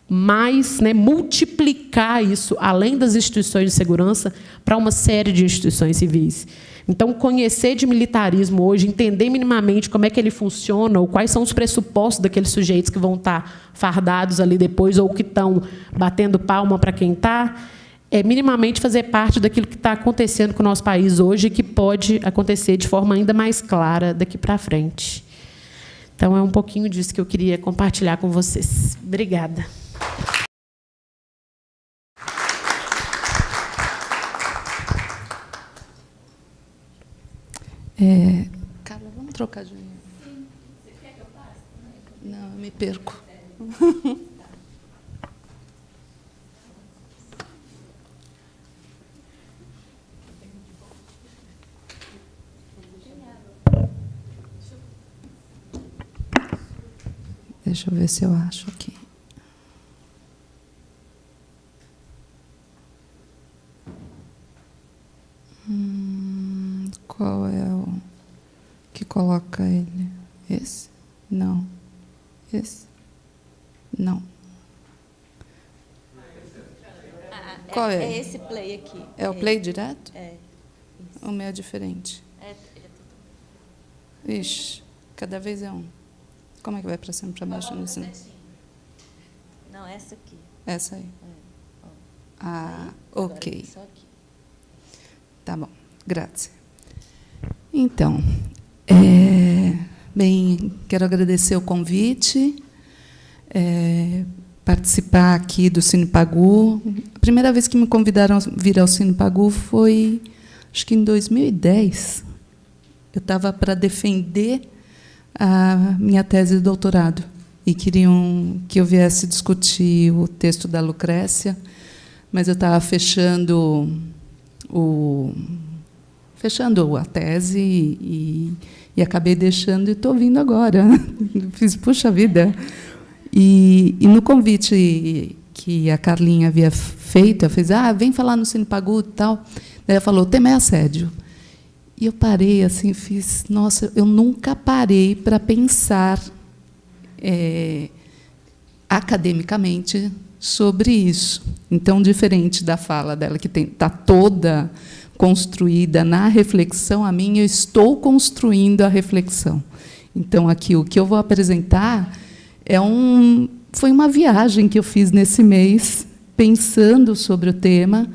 mais multiplicar isso, além das instituições de segurança, para uma série de instituições civis. Então, conhecer de militarismo hoje, entender minimamente como é que ele funciona, ou quais são os pressupostos daqueles sujeitos que vão estar fardados ali depois, ou que estão batendo palma para quem está, minimamente fazer parte daquilo que está acontecendo com o nosso país hoje e que pode acontecer de forma ainda mais clara daqui para frente. Então, é um pouquinho disso que eu queria compartilhar com vocês. Obrigada. Carla, vamos trocar de... Você quer que eu passe? Não, eu me perco. Deixa eu ver se eu acho aqui. Qual é o que coloca ele? Esse? Não. Esse? Não. Qual é? É esse play aqui. É o play direto? É. O meu é diferente. Ixi, cada vez é um. Como é que vai para cima e para baixo? Não, essa aqui. Essa aí. Ah, Agora, ok. só aqui. Tá bom, grazie. Então, bem, quero agradecer o convite, participar aqui do Cine Pagu. A primeira vez que me convidaram a vir ao Cine Pagu foi, acho que em 2010. Eu estava para defender a minha tese de doutorado e queriam que eu viesse discutir o texto da Lucrécia, mas eu estava fechando a tese e acabei deixando e estou vindo agora. Fiz, puxa vida. E no convite que a Carlinha havia feito, ela fez, vem falar no Cine Pagu e tal. Daí ela falou, o tema é assédio. E eu parei, assim, fiz, nossa, eu nunca parei para pensar academicamente sobre isso. Então, diferente da fala dela, que está toda construída na reflexão, a minha, eu estou construindo a reflexão. Então, aqui, o que eu vou apresentar foi uma viagem que eu fiz nesse mês, pensando sobre o tema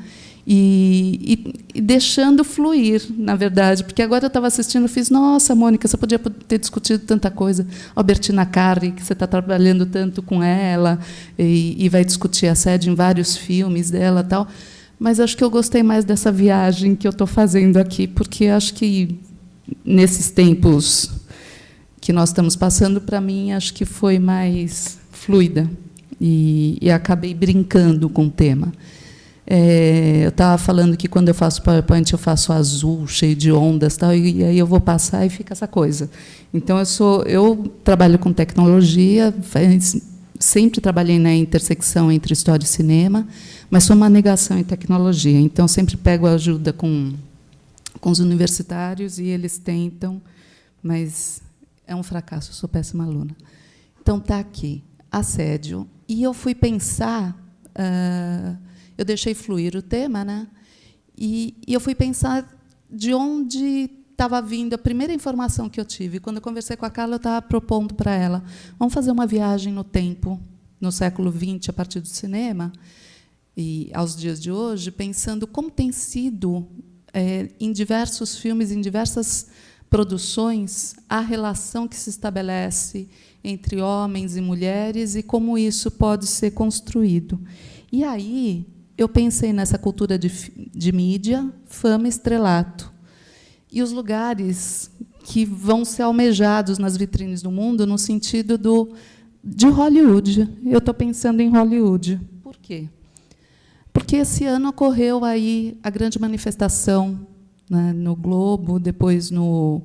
e deixando fluir, na verdade, porque agora eu estava assistindo e fiz, nossa, Mônica, você podia ter discutido tanta coisa. Albertina Carri, que você está trabalhando tanto com ela, e vai discutir assédio em vários filmes dela, tal. Mas acho que eu gostei mais dessa viagem que eu estou fazendo aqui, porque acho que, nesses tempos que nós estamos passando, para mim, acho que foi mais fluida, e acabei brincando com o tema. Eu estava falando que, quando eu faço PowerPoint, eu faço azul, cheio de ondas, tal, e aí eu vou passar e fica essa coisa. Então, eu trabalho com tecnologia, sempre trabalhei na intersecção entre história e cinema, mas sou uma negação em tecnologia. Então, sempre pego ajuda com os universitários e eles tentam, mas é um fracasso, eu sou péssima aluna. Então, está aqui, assédio. E eu fui pensar, eu deixei fluir o tema, né? E eu fui pensar de onde estava vindo a primeira informação que eu tive. Quando eu conversei com a Carla, eu estava propondo para ela, vamos fazer uma viagem no tempo, no século XX, a partir do cinema, e aos dias de hoje, pensando como tem sido, em diversos filmes, em diversas produções, a relação que se estabelece entre homens e mulheres e como isso pode ser construído. E aí eu pensei nessa cultura de mídia, fama e estrelato. E os lugares que vão ser almejados nas vitrines do mundo no sentido de Hollywood. Eu estou pensando em Hollywood. Por quê? Porque esse ano ocorreu aí a grande manifestação, né, no Globo, depois no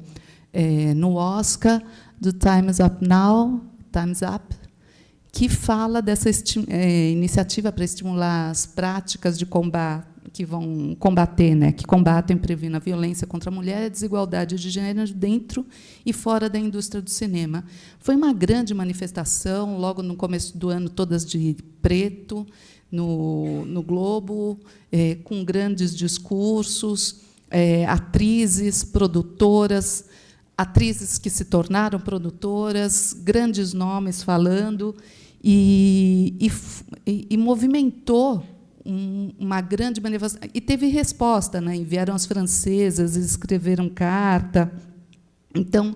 Oscar, do Time's Up Now, Time's Up, que fala dessa iniciativa para estimular as práticas de combate, que vão combater, né, que combatem e previnem a violência contra a mulher e a desigualdade de gênero dentro e fora da indústria do cinema. Foi uma grande manifestação, logo no começo do ano, todas de preto, no Globo, com grandes discursos, atrizes, produtoras, atrizes que se tornaram produtoras, grandes nomes falando, e movimentou uma grande manifestação. E teve resposta, né? Enviaram as francesas, escreveram carta. Então,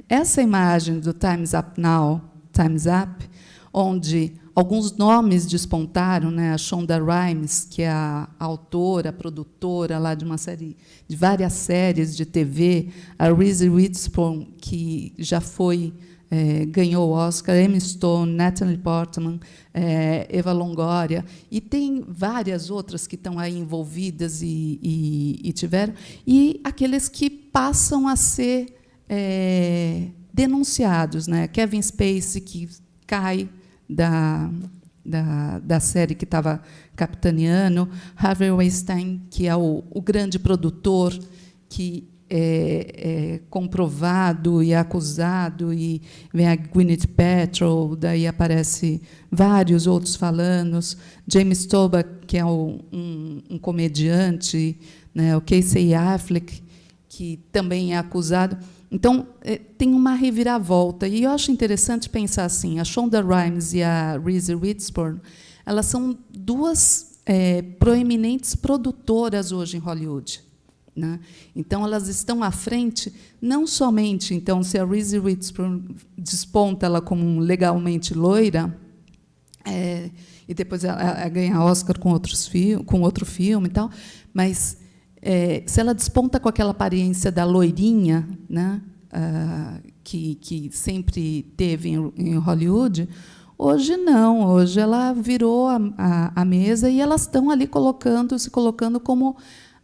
essa imagem do Time's Up Now, Time's Up, onde alguns nomes despontaram, né? A Shonda Rhimes, que é a autora, a produtora lá de várias séries de TV, a Reese Witherspoon, que já ganhou o Oscar, Emma Stone, Natalie Portman, Eva Longoria, e tem várias outras que estão aí envolvidas e tiveram, e aqueles que passam a ser denunciados, né? Kevin Spacey, que cai da série que estava capitaneando, Harvey Weinstein, que é o grande produtor, que é comprovado e acusado, e vem a Gwyneth Paltrow, daí aparece vários outros falanos, James Toback, que é um comediante, né? O Casey Affleck, que também é acusado. Então, tem uma reviravolta. E eu acho interessante pensar assim, a Shonda Rhimes e a Reese Witherspoon, elas são duas proeminentes produtoras hoje em Hollywood, né? Então, elas estão à frente, não somente, então, se a Reese Witherspoon desponta ela como legalmente loira, e depois ela ganha Oscar com outro filme e tal, mas se ela desponta com aquela aparência da loirinha, né, que sempre teve em Hollywood, hoje não. Hoje ela virou a mesa e elas estão ali se colocando como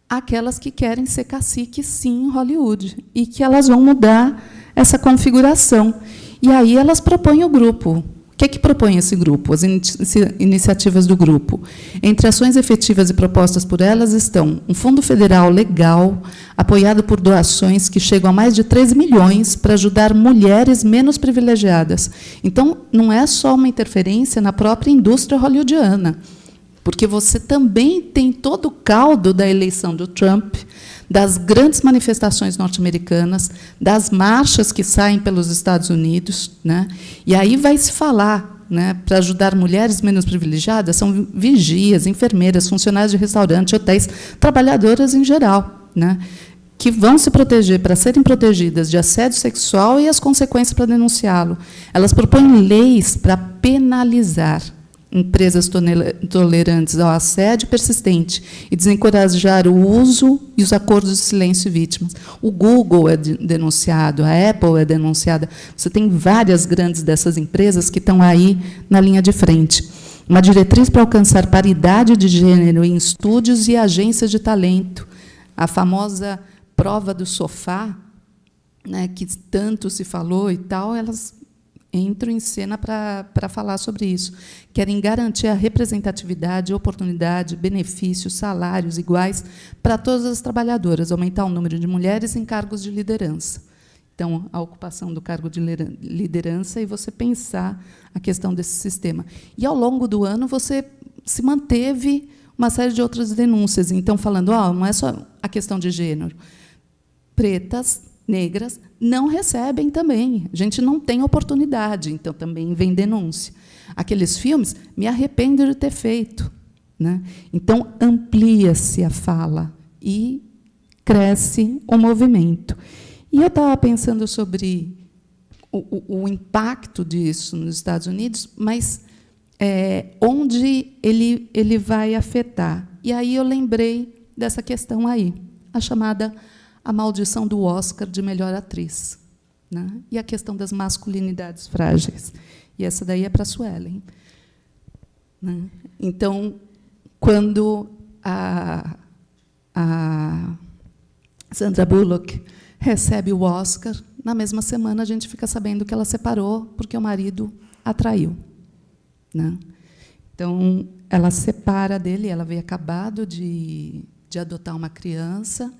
aquelas que querem ser cacique, sim, em Hollywood, e que elas vão mudar essa configuração. E aí elas propõem o grupo. O que é que propõe esse grupo? As iniciativas do grupo. Entre ações efetivas e propostas por elas estão um fundo federal legal, apoiado por doações que chegam a mais de 13 milhões para ajudar mulheres menos privilegiadas. Então, não é só uma interferência na própria indústria hollywoodiana, porque você também tem todo o caldo da eleição do Trump, das grandes manifestações norte-americanas, das marchas que saem pelos Estados Unidos, né? E aí vai se falar, né, para ajudar mulheres menos privilegiadas, são vigias, enfermeiras, funcionários de restaurante, hotéis, trabalhadoras em geral, né, que vão se proteger, para serem protegidas de assédio sexual e as consequências para denunciá-lo. Elas propõem leis para penalizar empresas tolerantes ao assédio persistente e desencorajar o uso e os acordos de silêncio de vítimas. O Google é denunciado, a Apple é denunciada. Você tem várias grandes dessas empresas que estão aí na linha de frente. Uma diretriz para alcançar paridade de gênero em estúdios e agências de talento. A famosa prova do sofá, né, que tanto se falou e tal, elas entram em cena para falar sobre isso. Querem garantir a representatividade, oportunidade, benefícios, salários iguais para todas as trabalhadoras, aumentar o número de mulheres em cargos de liderança. Então, a ocupação do cargo de liderança e você pensar a questão desse sistema. E, ao longo do ano, você se manteve uma série de outras denúncias. Então, falando, não é só a questão de gênero. Pretas, negras, não recebem também. A gente não tem oportunidade, então também vem denúncia. Aqueles filmes, me arrependo de ter feito, né? Então, amplia-se a fala e cresce o movimento. E eu estava pensando sobre o impacto disso nos Estados Unidos, mas onde ele vai afetar. E aí eu lembrei dessa questão aí, a chamada A Maldição do Oscar de Melhor Atriz, né? E a questão das masculinidades frágeis. E essa daí é para a Suelen, né? Então, quando a Sandra Bullock recebe o Oscar, na mesma semana a gente fica sabendo que ela separou porque o marido a traiu, né? Então, ela separa dele, ela veio acabado de adotar uma criança.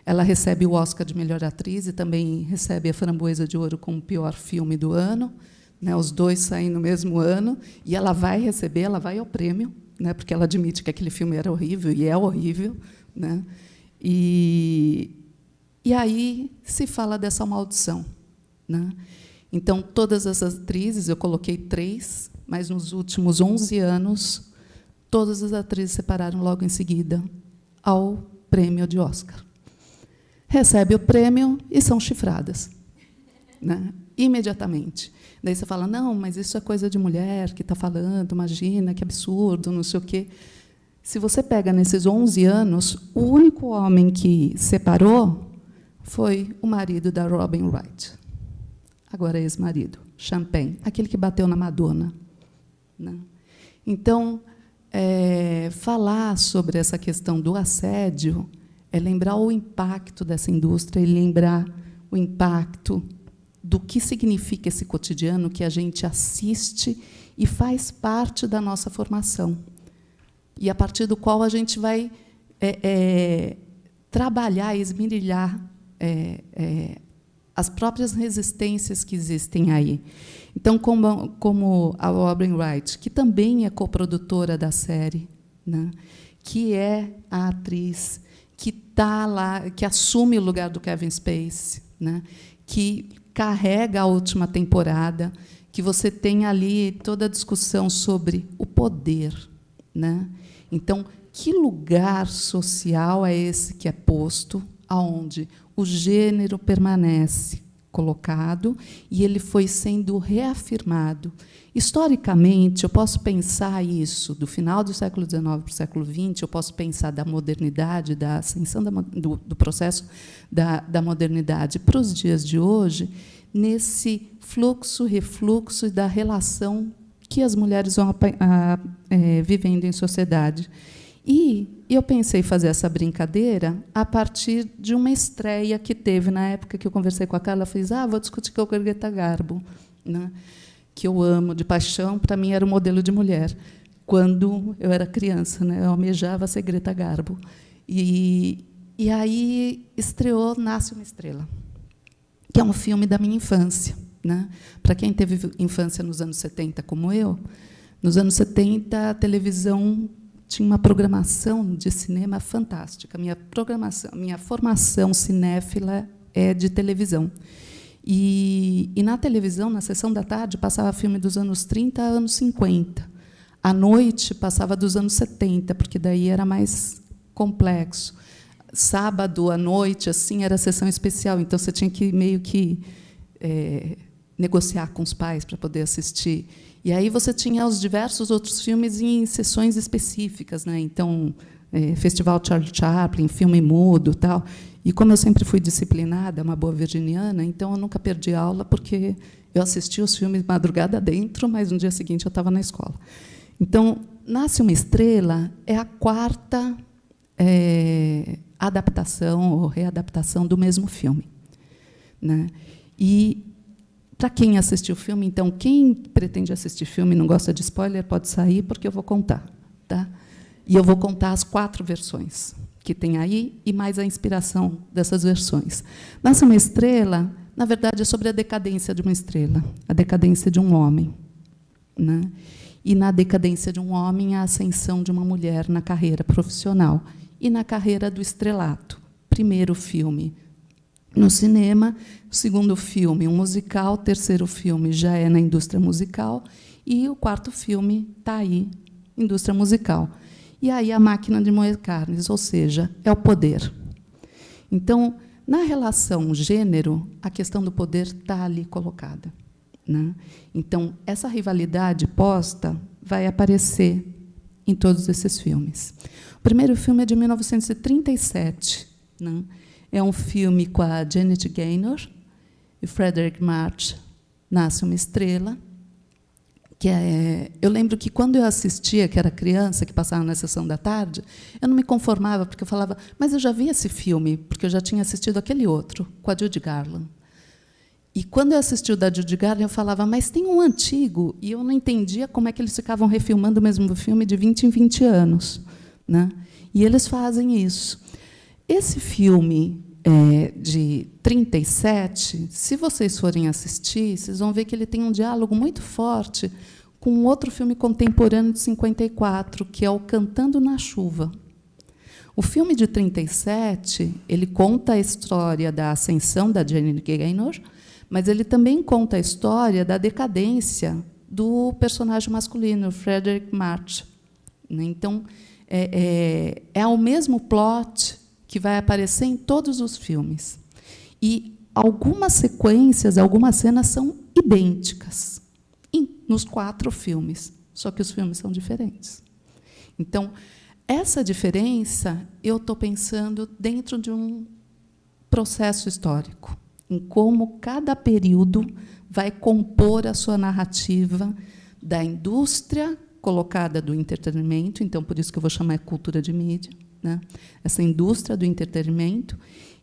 Ela recebe o Oscar de Melhor Atriz e também recebe a Framboesa de Ouro como o pior filme do ano, né? Os dois saem no mesmo ano, e ela vai receber, ela vai ao prêmio, né? Porque ela admite que aquele filme era horrível, e é horrível, né? E aí se fala dessa maldição, né? Então, todas essas atrizes, eu coloquei 3, mas nos últimos 11 anos, todas as atrizes separaram logo em seguida ao prêmio de Oscar. Recebe o prêmio e são chifradas, né? Imediatamente. Daí você fala, não, mas isso é coisa de mulher que está falando, imagina, que absurdo, não sei o quê. Se você pega nesses 11 anos, o único homem que separou foi o marido da Robin Wright. Agora ex-marido, Champagne, aquele que bateu na Madonna, né? Então, falar sobre essa questão do assédio é lembrar o impacto dessa indústria e lembrar o impacto do que significa esse cotidiano que a gente assiste e faz parte da nossa formação, e a partir do qual a gente vai trabalhar, esmerilhar as próprias resistências que existem aí. Então, como a Robin Wright, que também é coprodutora da série, né, que é a atriz que está lá, que assume o lugar do Kevin Spacey, né, que carrega a última temporada, que você tem ali toda a discussão sobre o poder, né? Então, que lugar social é esse que é posto, aonde o gênero permanece colocado e ele foi sendo reafirmado? Historicamente, eu posso pensar isso do final do século XIX para o século XX, eu posso pensar da modernidade, da ascensão do processo da modernidade para os dias de hoje, nesse fluxo, refluxo da relação que as mulheres vão vivendo em sociedade. E eu pensei em fazer essa brincadeira a partir de uma estreia que teve na época que eu conversei com a Carla, fiz, vou discutir com a Greta Garbo, né, que eu amo de paixão, para mim era um modelo de mulher. Quando eu era criança, né, eu almejava ser Greta Garbo. E aí estreou Nasce uma Estrela, que é um filme da minha infância, né? Para quem teve infância nos anos 70, como eu, nos anos 70, a televisão tinha uma programação de cinema fantástica. Minha formação cinéfila é de televisão. E na televisão, na sessão da tarde, passava filme dos anos 30 a anos 50. À noite, passava dos anos 70, porque daí era mais complexo. Sábado à noite, assim, era sessão especial, então você tinha que meio que negociar com os pais para poder assistir. E aí você tinha os diversos outros filmes em sessões específicas, né? Então, Festival Charlie Chaplin, filme mudo, tal. E como eu sempre fui disciplinada, uma boa virginiana, então eu nunca perdi aula, porque eu assistia os filmes madrugada dentro, mas no dia seguinte eu estava na escola. Então, Nasce uma Estrela é a quarta adaptação ou readaptação do mesmo filme, né? E para quem assistiu o filme, então, quem pretende assistir filme e não gosta de spoiler, pode sair, porque eu vou contar, tá? E eu vou contar as 4 versões que tem aí e mais a inspiração dessas versões. Nasce uma Estrela, na verdade, é sobre a decadência de uma estrela, a decadência de um homem, né? E, na decadência de um homem, a ascensão de uma mulher na carreira profissional e na carreira do estrelato. Primeiro filme no cinema, o segundo filme um musical, o terceiro filme já é na indústria musical e o quarto filme está aí, indústria musical. E aí a máquina de moer carnes, ou seja, é o poder. Então, na relação gênero, a questão do poder está ali colocada, né? Então, essa rivalidade posta vai aparecer em todos esses filmes. O primeiro filme é de 1937, né? É um filme com a Janet Gaynor e Frederick March, Nasce uma Estrela. Eu lembro que, quando eu assistia, que era criança, que passava na sessão da tarde, eu não me conformava, porque eu falava, mas eu já vi esse filme, porque eu já tinha assistido aquele outro, com a Judy Garland. E, quando eu assisti o da Judy Garland, eu falava, mas tem um antigo, e eu não entendia como é que eles ficavam refilmando o mesmo filme de 20 em 20 anos, né? E eles fazem isso. Esse filme de 37, se vocês forem assistir, vocês vão ver que ele tem um diálogo muito forte com um outro filme contemporâneo de 54, que é o Cantando na Chuva. O filme de 37, ele conta a história da ascensão da Janet Gaynor, mas ele também conta a história da decadência do personagem masculino, Frederick March, né? Então, é o mesmo plot que vai aparecer em todos os filmes. E algumas sequências, algumas cenas são idênticas nos 4 filmes, só que os filmes são diferentes. Então, essa diferença eu estou pensando dentro de um processo histórico, em como cada período vai compor a sua narrativa da indústria colocada do entretenimento, então, por isso que eu vou chamar de cultura de mídia, né? Essa indústria do entretenimento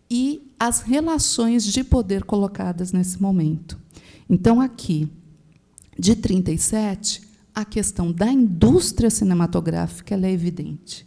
e as relações de poder colocadas nesse momento. Então, aqui, de 37, a questão da indústria cinematográfica ela é evidente.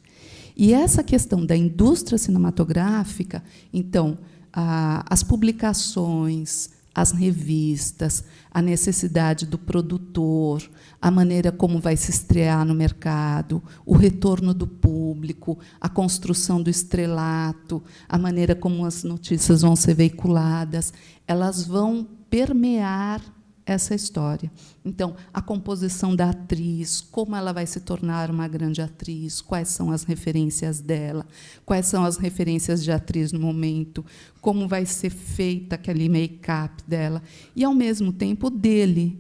E essa questão da indústria cinematográfica, então, as publicações, as revistas, a necessidade do produtor, a maneira como vai se estrear no mercado, o retorno do público, a construção do estrelato, a maneira como as notícias vão ser veiculadas, elas vão permear essa história. Então, a composição da atriz, como ela vai se tornar uma grande atriz, quais são as referências dela, quais são as referências de atriz no momento, como vai ser feita aquele make-up dela, e, ao mesmo tempo, dele,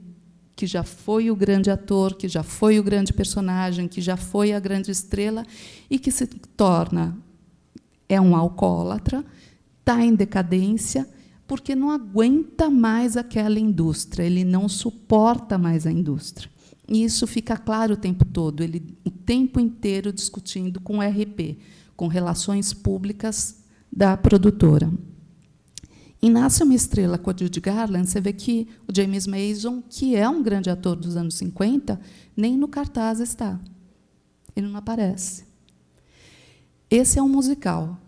que já foi o grande ator, que já foi o grande personagem, que já foi a grande estrela, e que se torna um alcoólatra, está em decadência, porque não aguenta mais aquela indústria, ele não suporta mais a indústria. E isso fica claro o tempo todo, ele o tempo inteiro discutindo com o RP, com relações públicas da produtora. Em Nasce uma Estrela, com a Judy Garland, você vê que o James Mason, que é um grande ator dos anos 50, nem no cartaz está. Ele não aparece. Esse é um musical.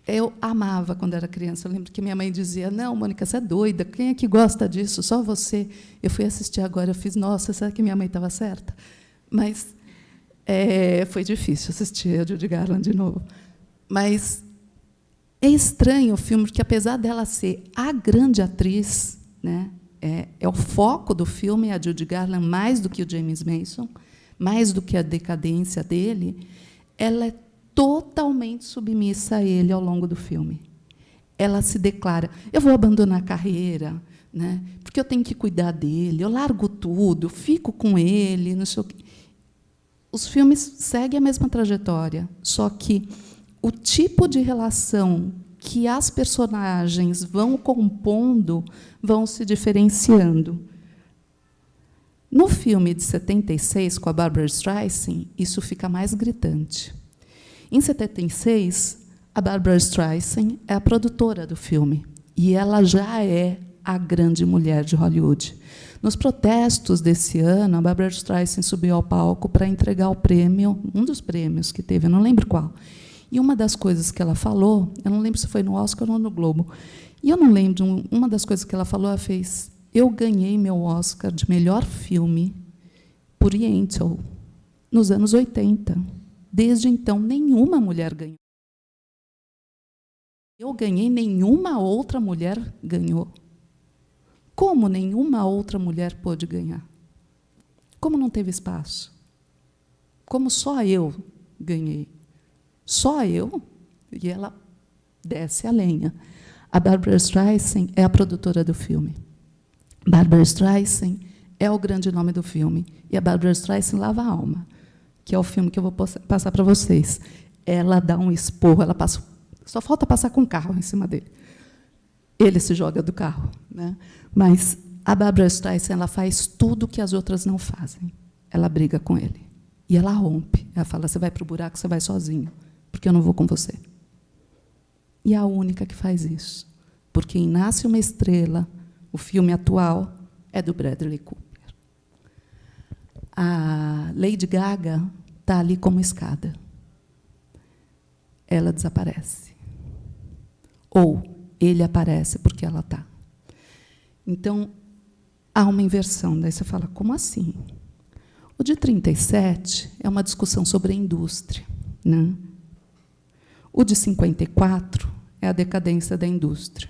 Eu amava quando era criança. Eu lembro que minha mãe dizia, não, Mônica, você é doida, quem é que gosta disso? Só você. Eu fui assistir agora, eu fiz, nossa, será que minha mãe estava certa? Mas foi difícil assistir a Judy Garland de novo. Mas é estranho o filme, porque, apesar dela ser a grande atriz, né, é o foco do filme, a Judy Garland, mais do que o James Mason, mais do que a decadência dele, ela é totalmente submissa a ele ao longo do filme. Ela se declara, eu vou abandonar a carreira, né, porque eu tenho que cuidar dele, eu largo tudo, fico com ele, não sei o quê. Os filmes seguem a mesma trajetória, só que o tipo de relação que as personagens vão compondo vão se diferenciando. No filme de 76, com a Barbra Streisand, isso fica mais gritante. Em 76, a Barbra Streisand é a produtora do filme, e ela já é a grande mulher de Hollywood. Nos protestos desse ano, a Barbra Streisand subiu ao palco para entregar o prêmio, um dos prêmios que teve, eu não lembro qual. E uma das coisas que ela falou, eu não lembro se foi no Oscar ou no Globo, e eu não lembro, uma das coisas que ela falou, ela fez, eu ganhei meu Oscar de melhor filme por Yentl, nos anos 80. Desde então, nenhuma mulher ganhou. Eu ganhei, nenhuma outra mulher ganhou. Como nenhuma outra mulher pôde ganhar? Como não teve espaço? Como só eu ganhei? Só eu? E ela desce a lenha. A Barbra Streisand é a produtora do filme. Barbra Streisand é o grande nome do filme. E a Barbra Streisand lava a alma, que é o filme que eu vou passar para vocês. Ela dá um esporro, ela passa, só falta passar com o carro em cima dele. Ele se joga do carro, né? Mas a Barbra Streisand, ela faz tudo o que as outras não fazem. Ela briga com ele. E ela rompe. Ela fala, você vai para o buraco, você vai sozinho, porque eu não vou com você. E é a única que faz isso. Porque em Nasce uma Estrela, o filme atual é do Bradley Cooper. A Lady Gaga está ali como escada. Ela desaparece. Ou ele aparece porque ela está. Então, há uma inversão. Daí você fala, como assim? O de 37 é uma discussão sobre a indústria, né? O de 54 é a decadência da indústria.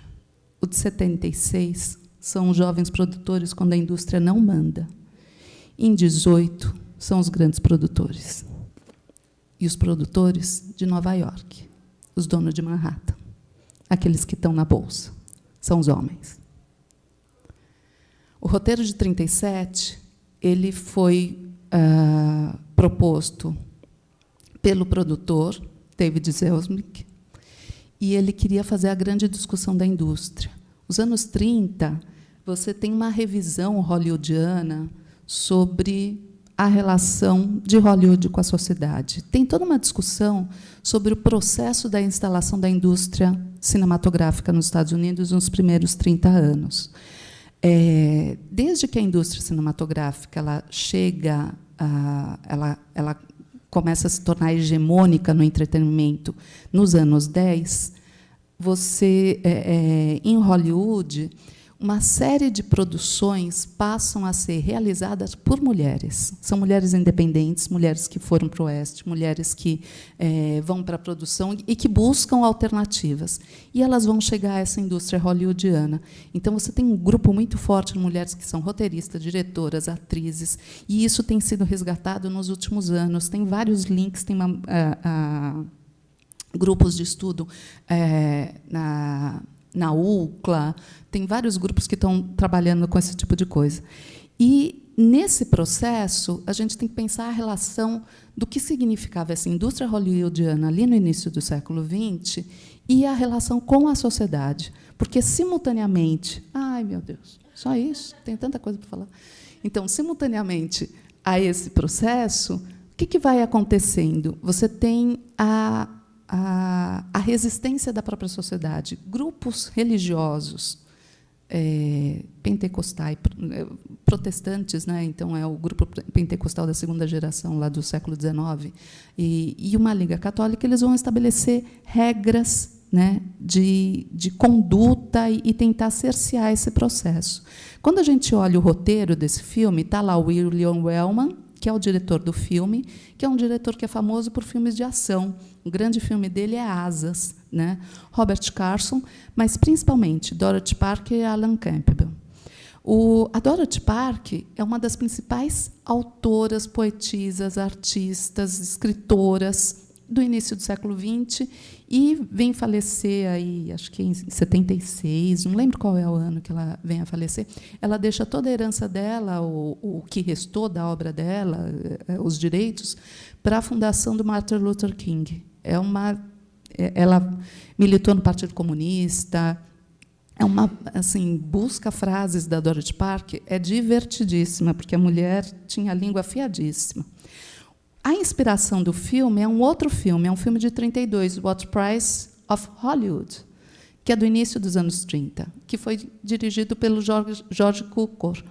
O de 76 são os jovens produtores quando a indústria não manda. Em 18, são os grandes produtores. e os produtores de Nova York, os donos de Manhattan, aqueles que estão na bolsa, são os homens. O roteiro de 37 ele foi proposto pelo produtor David Selznick, e ele queria fazer a grande discussão da indústria. Os anos 30, você tem uma revisão hollywoodiana sobre a relação de Hollywood com a sociedade. Tem toda uma discussão sobre o processo da instalação da indústria cinematográfica nos Estados Unidos nos primeiros 30 anos. Desde que a indústria cinematográfica ela começa a se tornar hegemônica no entretenimento nos anos 10, em Hollywood, uma série de produções passam a ser realizadas por mulheres. São mulheres independentes, mulheres que foram para o Oeste, mulheres que vão para a produção e que buscam alternativas. E elas vão chegar a essa indústria hollywoodiana. Então, você tem um grupo muito forte de mulheres que são roteiristas, diretoras, atrizes, e isso tem sido resgatado nos últimos anos. Tem vários links, tem grupos de estudo na UCLA, tem vários grupos que estão trabalhando com esse tipo de coisa. E, nesse processo, a gente tem que pensar a relação do que significava essa indústria hollywoodiana ali no início do século XX e a relação com a sociedade. Porque, simultaneamente... Ai, meu Deus, só isso? Tem tanta coisa para falar. Então, simultaneamente a esse processo, o que vai acontecendo? Você tem a resistência da própria sociedade. Grupos religiosos, pentecostais, protestantes, né? Então, é o grupo pentecostal da segunda geração, lá do século XIX, e uma Liga Católica, eles vão estabelecer regras, né, de conduta e tentar cercear esse processo. Quando a gente olha o roteiro desse filme, está lá o William Wellman, que é o diretor do filme, que é um diretor que é famoso por filmes de ação. O grande filme dele é Asas, né? Robert Carson, mas, principalmente, Dorothy Parker e Alan Campbell. A Dorothy Parker é uma das principais autoras, poetisas, artistas, escritoras do início do século XX e vem falecer aí, acho que em 76, não lembro qual é o ano que ela vem a falecer. Ela deixa toda a herança dela, o que restou da obra dela, os direitos, para a fundação do Martin Luther King. Ela militou no Partido Comunista. Busca frases da Dorothy Parker é divertidíssima, porque a mulher tinha a língua afiadíssima. A inspiração do filme é um outro filme, é um filme de 32, What Price of Hollywood, que é do início dos anos 30, que foi dirigido pelo George Cukor,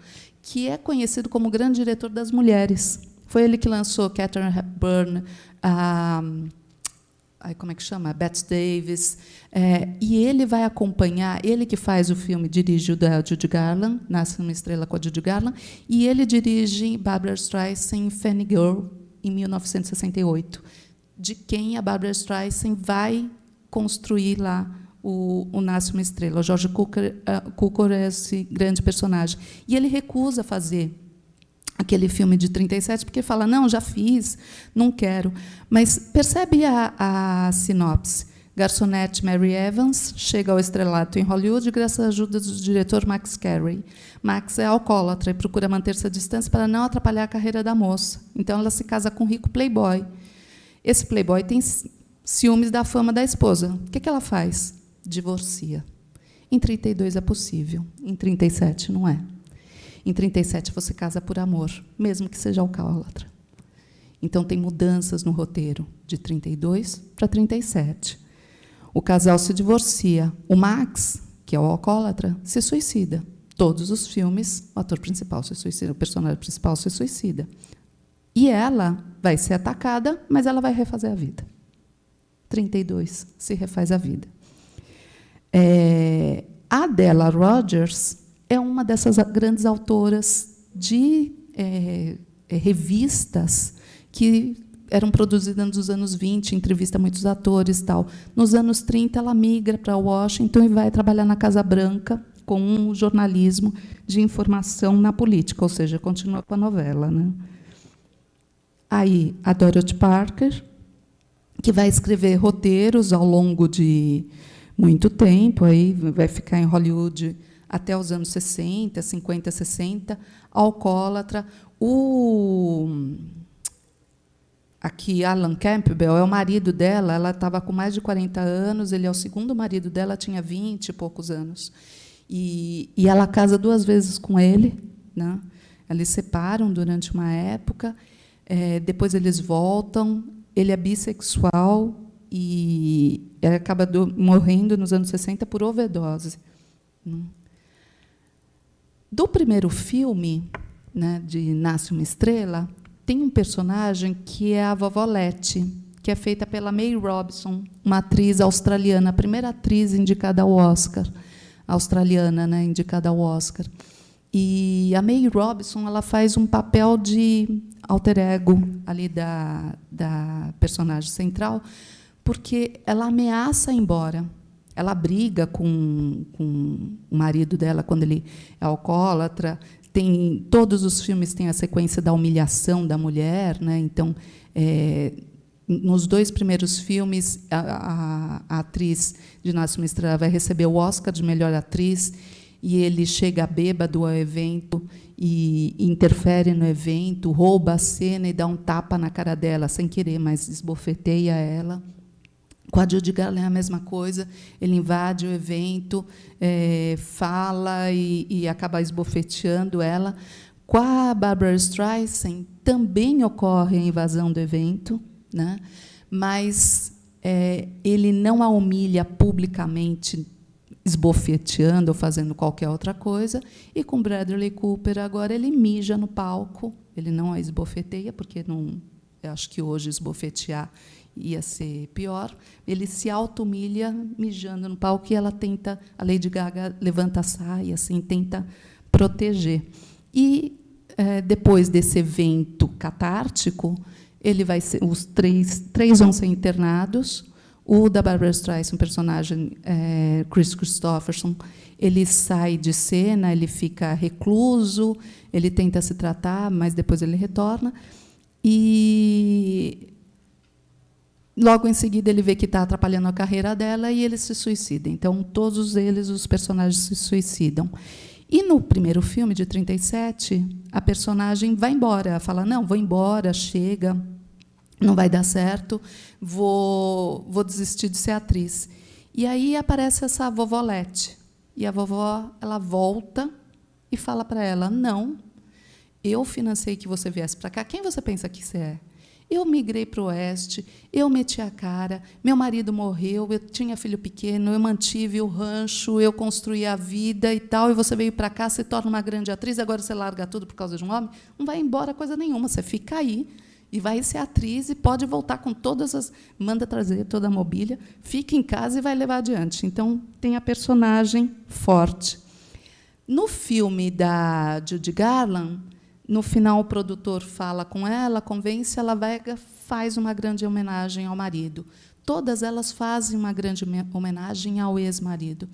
que é conhecido como o grande diretor das mulheres. Foi ele que lançou Katharine Hepburn, como é que chama? Bette Davis. E ele vai acompanhar, ele que faz o filme, dirige o da Judy Garland, Nasce uma Estrela com a Judy Garland, e ele dirige Barbra Streisand em Funny Girl, em 1968, de quem a Barbra Streisand vai construir lá o Nasce uma Estrela. O George Cukor é esse grande personagem. E ele recusa fazer aquele filme de 37, porque fala, não, já fiz, não quero. Mas percebe a sinopse. Garçonete Mary Evans chega ao estrelato em Hollywood graças à ajuda do diretor Max Carey. Max é alcoólatra e procura manter-se à distância para não atrapalhar a carreira da moça. Então, ela se casa com um rico playboy. Esse playboy tem ciúmes da fama da esposa. O que ela faz? Divorcia. Em 32 é possível, em 37 não é. Em 37 você casa por amor, mesmo que seja alcoólatra. Então, tem mudanças no roteiro, de 32 para 37. O casal se divorcia. O Max, que é o alcoólatra, se suicida. Todos os filmes, o ator principal se suicida, o personagem principal se suicida. E ela vai ser atacada, mas ela vai refazer a vida. 32 se refaz a vida. A Della Rogers é uma dessas grandes autoras de revistas que eram produzidas nos anos 20, entrevista muitos atores e tal. Nos anos 30, ela migra para Washington e vai trabalhar na Casa Branca com um jornalismo de informação na política, ou seja, continua com a novela, né? Aí, a Dorothy Parker que vai escrever roteiros ao longo de muito tempo, aí vai ficar em Hollywood até os anos 60, 50, 60, alcoólatra. Aqui, Alan Campbell, é o marido dela, ela estava com mais de 40 anos, ele é o segundo marido dela, tinha 20 e poucos anos. E ela casa 2 vezes com ele, né? Eles separam durante uma época, depois eles voltam, ele é bissexual e ele acaba morrendo nos anos 60 por overdose. Do primeiro filme, né, de Nasce uma Estrela, tem um personagem que é a Vovó Letty, que é feita pela May Robson, uma atriz australiana, a primeira atriz indicada ao Oscar, australiana, né, indicada ao Oscar. E a May Robson, ela faz um papel de alter ego ali da personagem central, porque ela ameaça ir embora. Ela briga com o marido dela quando ele é alcoólatra. Todos os filmes têm a sequência da humilhação da mulher, né? Então, nos 2 primeiros filmes, a atriz de Nasce uma Estrela vai receber o Oscar de melhor atriz, e ele chega bêbado ao evento e interfere no evento, rouba a cena e dá um tapa na cara dela, sem querer, mas esbofeteia ela. Com a Judy Garland é a mesma coisa, ele invade o evento, fala e acaba esbofeteando ela. Com a Barbra Streisand também ocorre a invasão do evento, né? Mas ele não a humilha publicamente, esbofeteando ou fazendo qualquer outra coisa. E com Bradley Cooper, agora, ele mija no palco, ele não a esbofeteia, porque não, eu acho que hoje esbofetear ia ser pior. Ele se auto-humilha mijando no palco e ela tenta, a Lady Gaga levanta a saia, assim, tenta proteger. E, depois desse evento catártico, os três vão ser internados. O da Barbra Streisand, um personagem, Chris Christopherson, ele sai de cena, ele fica recluso, ele tenta se tratar, mas depois ele retorna. E logo em seguida ele vê que está atrapalhando a carreira dela e ele se suicida. Então, todos eles, os personagens, se suicidam. E no primeiro filme, de 37, a personagem vai embora. Ela fala, não, vou embora, chega, não vai dar certo, vou desistir de ser atriz. E aí aparece essa vovó Letty. E a vovó, ela volta e fala para ela, não, eu financei que você viesse para cá. Quem você pensa que você é? Eu migrei para o Oeste, eu meti a cara, meu marido morreu, eu tinha filho pequeno, eu mantive o rancho, eu construí a vida e tal, e você veio para cá, se torna uma grande atriz, agora você larga tudo por causa de um homem? Não vai embora coisa nenhuma, você fica aí e vai ser atriz e pode voltar com todas as... Manda trazer toda a mobília, fica em casa e vai levar adiante. Então, tem a personagem forte. No filme da Judy Garland, no final, o produtor fala com ela, convence, ela faz uma grande homenagem ao marido. Todas elas fazem uma grande homenagem ao ex-marido.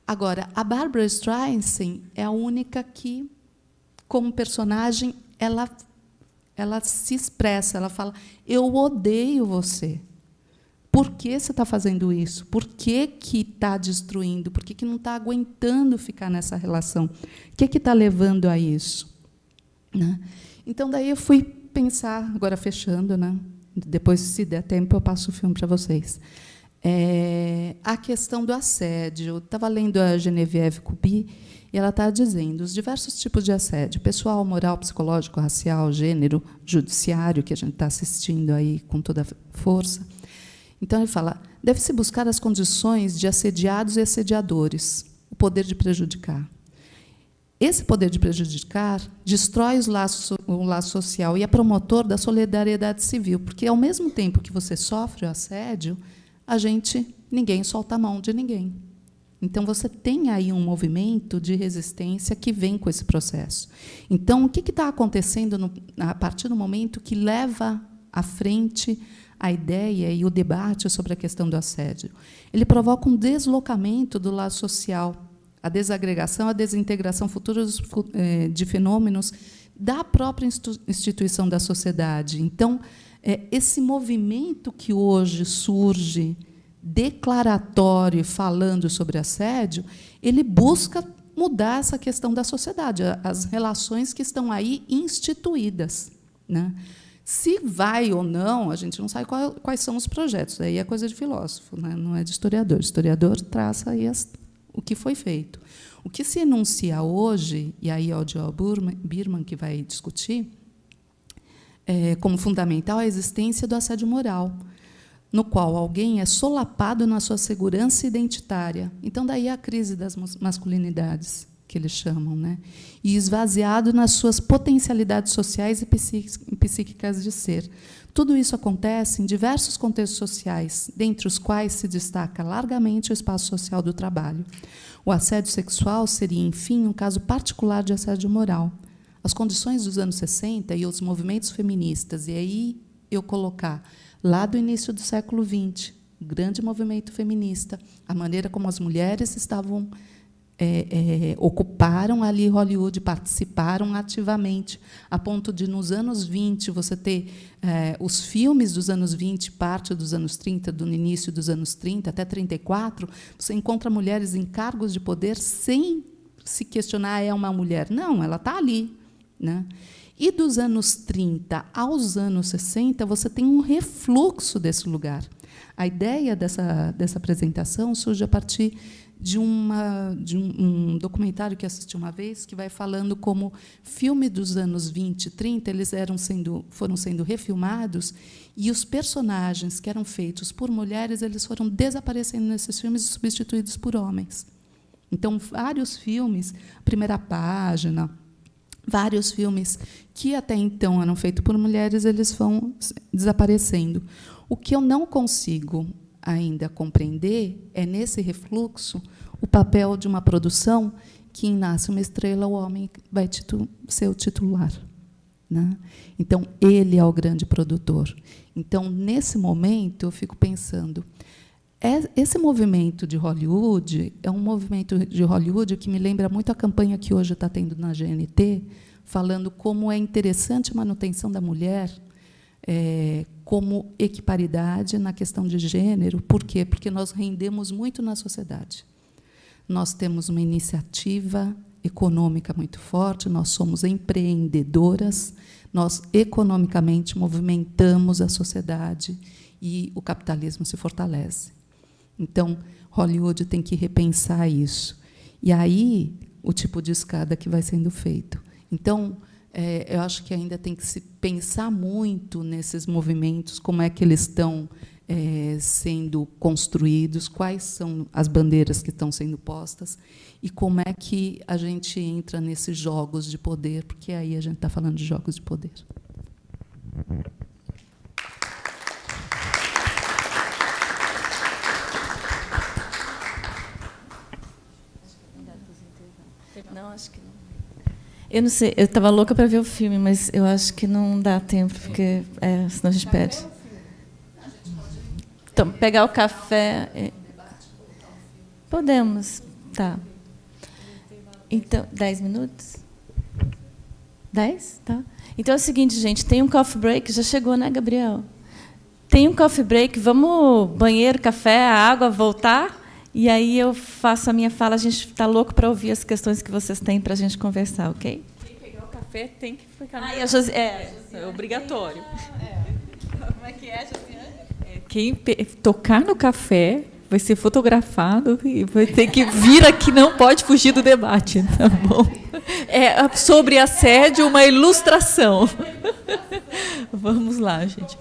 Agora, a Barbra Streisand é a única que, como personagem, ela se expressa, ela fala, eu odeio você. Por que você está fazendo isso? Por que está destruindo? Por que não está aguentando ficar nessa relação? O que está levando a isso? Né? Então, daí eu fui pensar, agora fechando, né? Depois, se der tempo, eu passo o filme para vocês. A questão do assédio. Eu estava lendo a Geneviève Cuby, e ela está dizendo os diversos tipos de assédio, pessoal, moral, psicológico, racial, gênero, judiciário, que a gente está assistindo aí com toda força. Então, ele fala, deve-se buscar as condições de assediados e assediadores, o poder de prejudicar. Esse poder de prejudicar destrói o laço social e é promotor da solidariedade civil, porque, ao mesmo tempo que você sofre o assédio, ninguém solta a mão de ninguém. Então, você tem aí um movimento de resistência que vem com esse processo. Então, o que está acontecendo a partir do momento que leva à frente a ideia e o debate sobre a questão do assédio? Ele provoca um deslocamento do laço social, a desagregação, a desintegração futura de fenômenos da própria instituição da sociedade. Então, esse movimento que hoje surge, declaratório, falando sobre assédio, ele busca mudar essa questão da sociedade, as relações que estão aí instituídas, né? Se vai ou não, a gente não sabe quais são os projetos, aí é coisa de filósofo, né? Não é de historiador. O historiador traça aí o que foi feito. O que se enuncia hoje, e aí é o Joel Birman que vai discutir, como fundamental a existência do assédio moral, no qual alguém é solapado na sua segurança identitária. Então, daí a crise das masculinidades, que eles chamam, né? E esvaziado nas suas potencialidades sociais e psíquicas de ser. Tudo isso acontece em diversos contextos sociais, dentre os quais se destaca largamente o espaço social do trabalho. O assédio sexual seria, enfim, um caso particular de assédio moral. As condições dos anos 60 e os movimentos feministas, e aí eu colocar lá do início do século XX, o grande movimento feminista, a maneira como as mulheres estavam ocuparam ali Hollywood, participaram ativamente, a ponto de, nos anos 20, você ter os filmes dos anos 20, parte dos anos 30, do início dos anos 30 até 34, você encontra mulheres em cargos de poder sem se questionar, é uma mulher. Não, ela está ali, né? E dos anos 30 aos anos 60, você tem um refluxo desse lugar. A ideia dessa apresentação surge a partir de um documentário que assisti uma vez, que vai falando como filme dos anos 20 e 30 eles foram sendo refilmados, e os personagens que eram feitos por mulheres eles foram desaparecendo nesses filmes e substituídos por homens. Então, vários filmes, Primeira Página, vários filmes que até então eram feitos por mulheres, eles vão desaparecendo. O que eu não consigo ainda compreender é, nesse refluxo, o papel de uma produção que, em Nasce uma Estrela, o homem vai ser o titular, né? Então, ele é o grande produtor. Então, nesse momento, eu fico pensando, esse movimento de Hollywood é um movimento de Hollywood que me lembra muito a campanha que hoje está tendo na GNT, falando como é interessante a manutenção da mulher como equiparidade na questão de gênero. Por quê? Porque nós rendemos muito na sociedade. Nós temos uma iniciativa econômica muito forte, nós somos empreendedoras, nós economicamente movimentamos a sociedade e o capitalismo se fortalece. Então, Hollywood tem que repensar isso. E aí, o tipo de escada que vai sendo feito. Então, eu acho que ainda tem que se pensar muito nesses movimentos, como é que eles estão sendo construídos, quais são as bandeiras que estão sendo postas, e como é que a gente entra nesses jogos de poder, porque aí a gente está falando de jogos de poder. Não, acho que não. Eu não sei, eu estava louca para ver o filme, mas eu acho que não dá tempo, porque senão a gente perde. Então, pegar o café. Podemos, tá. Então, 10 minutos? 10? Tá. Então é o seguinte, gente, tem um coffee break, já chegou, né, Gabriel? Tem um coffee break, vamos banheiro, café, água, voltar, e aí eu faço a minha fala, a gente está louco para ouvir as questões que vocês têm para a gente conversar, ok? Quem pegar o café tem que ficar... É obrigatório. Como é que é, Josiane? Quem tocar no café vai ser fotografado e vai ter que vir aqui, não pode fugir do debate, tá bom? Sobre assédio, uma ilustração. Vamos lá, gente.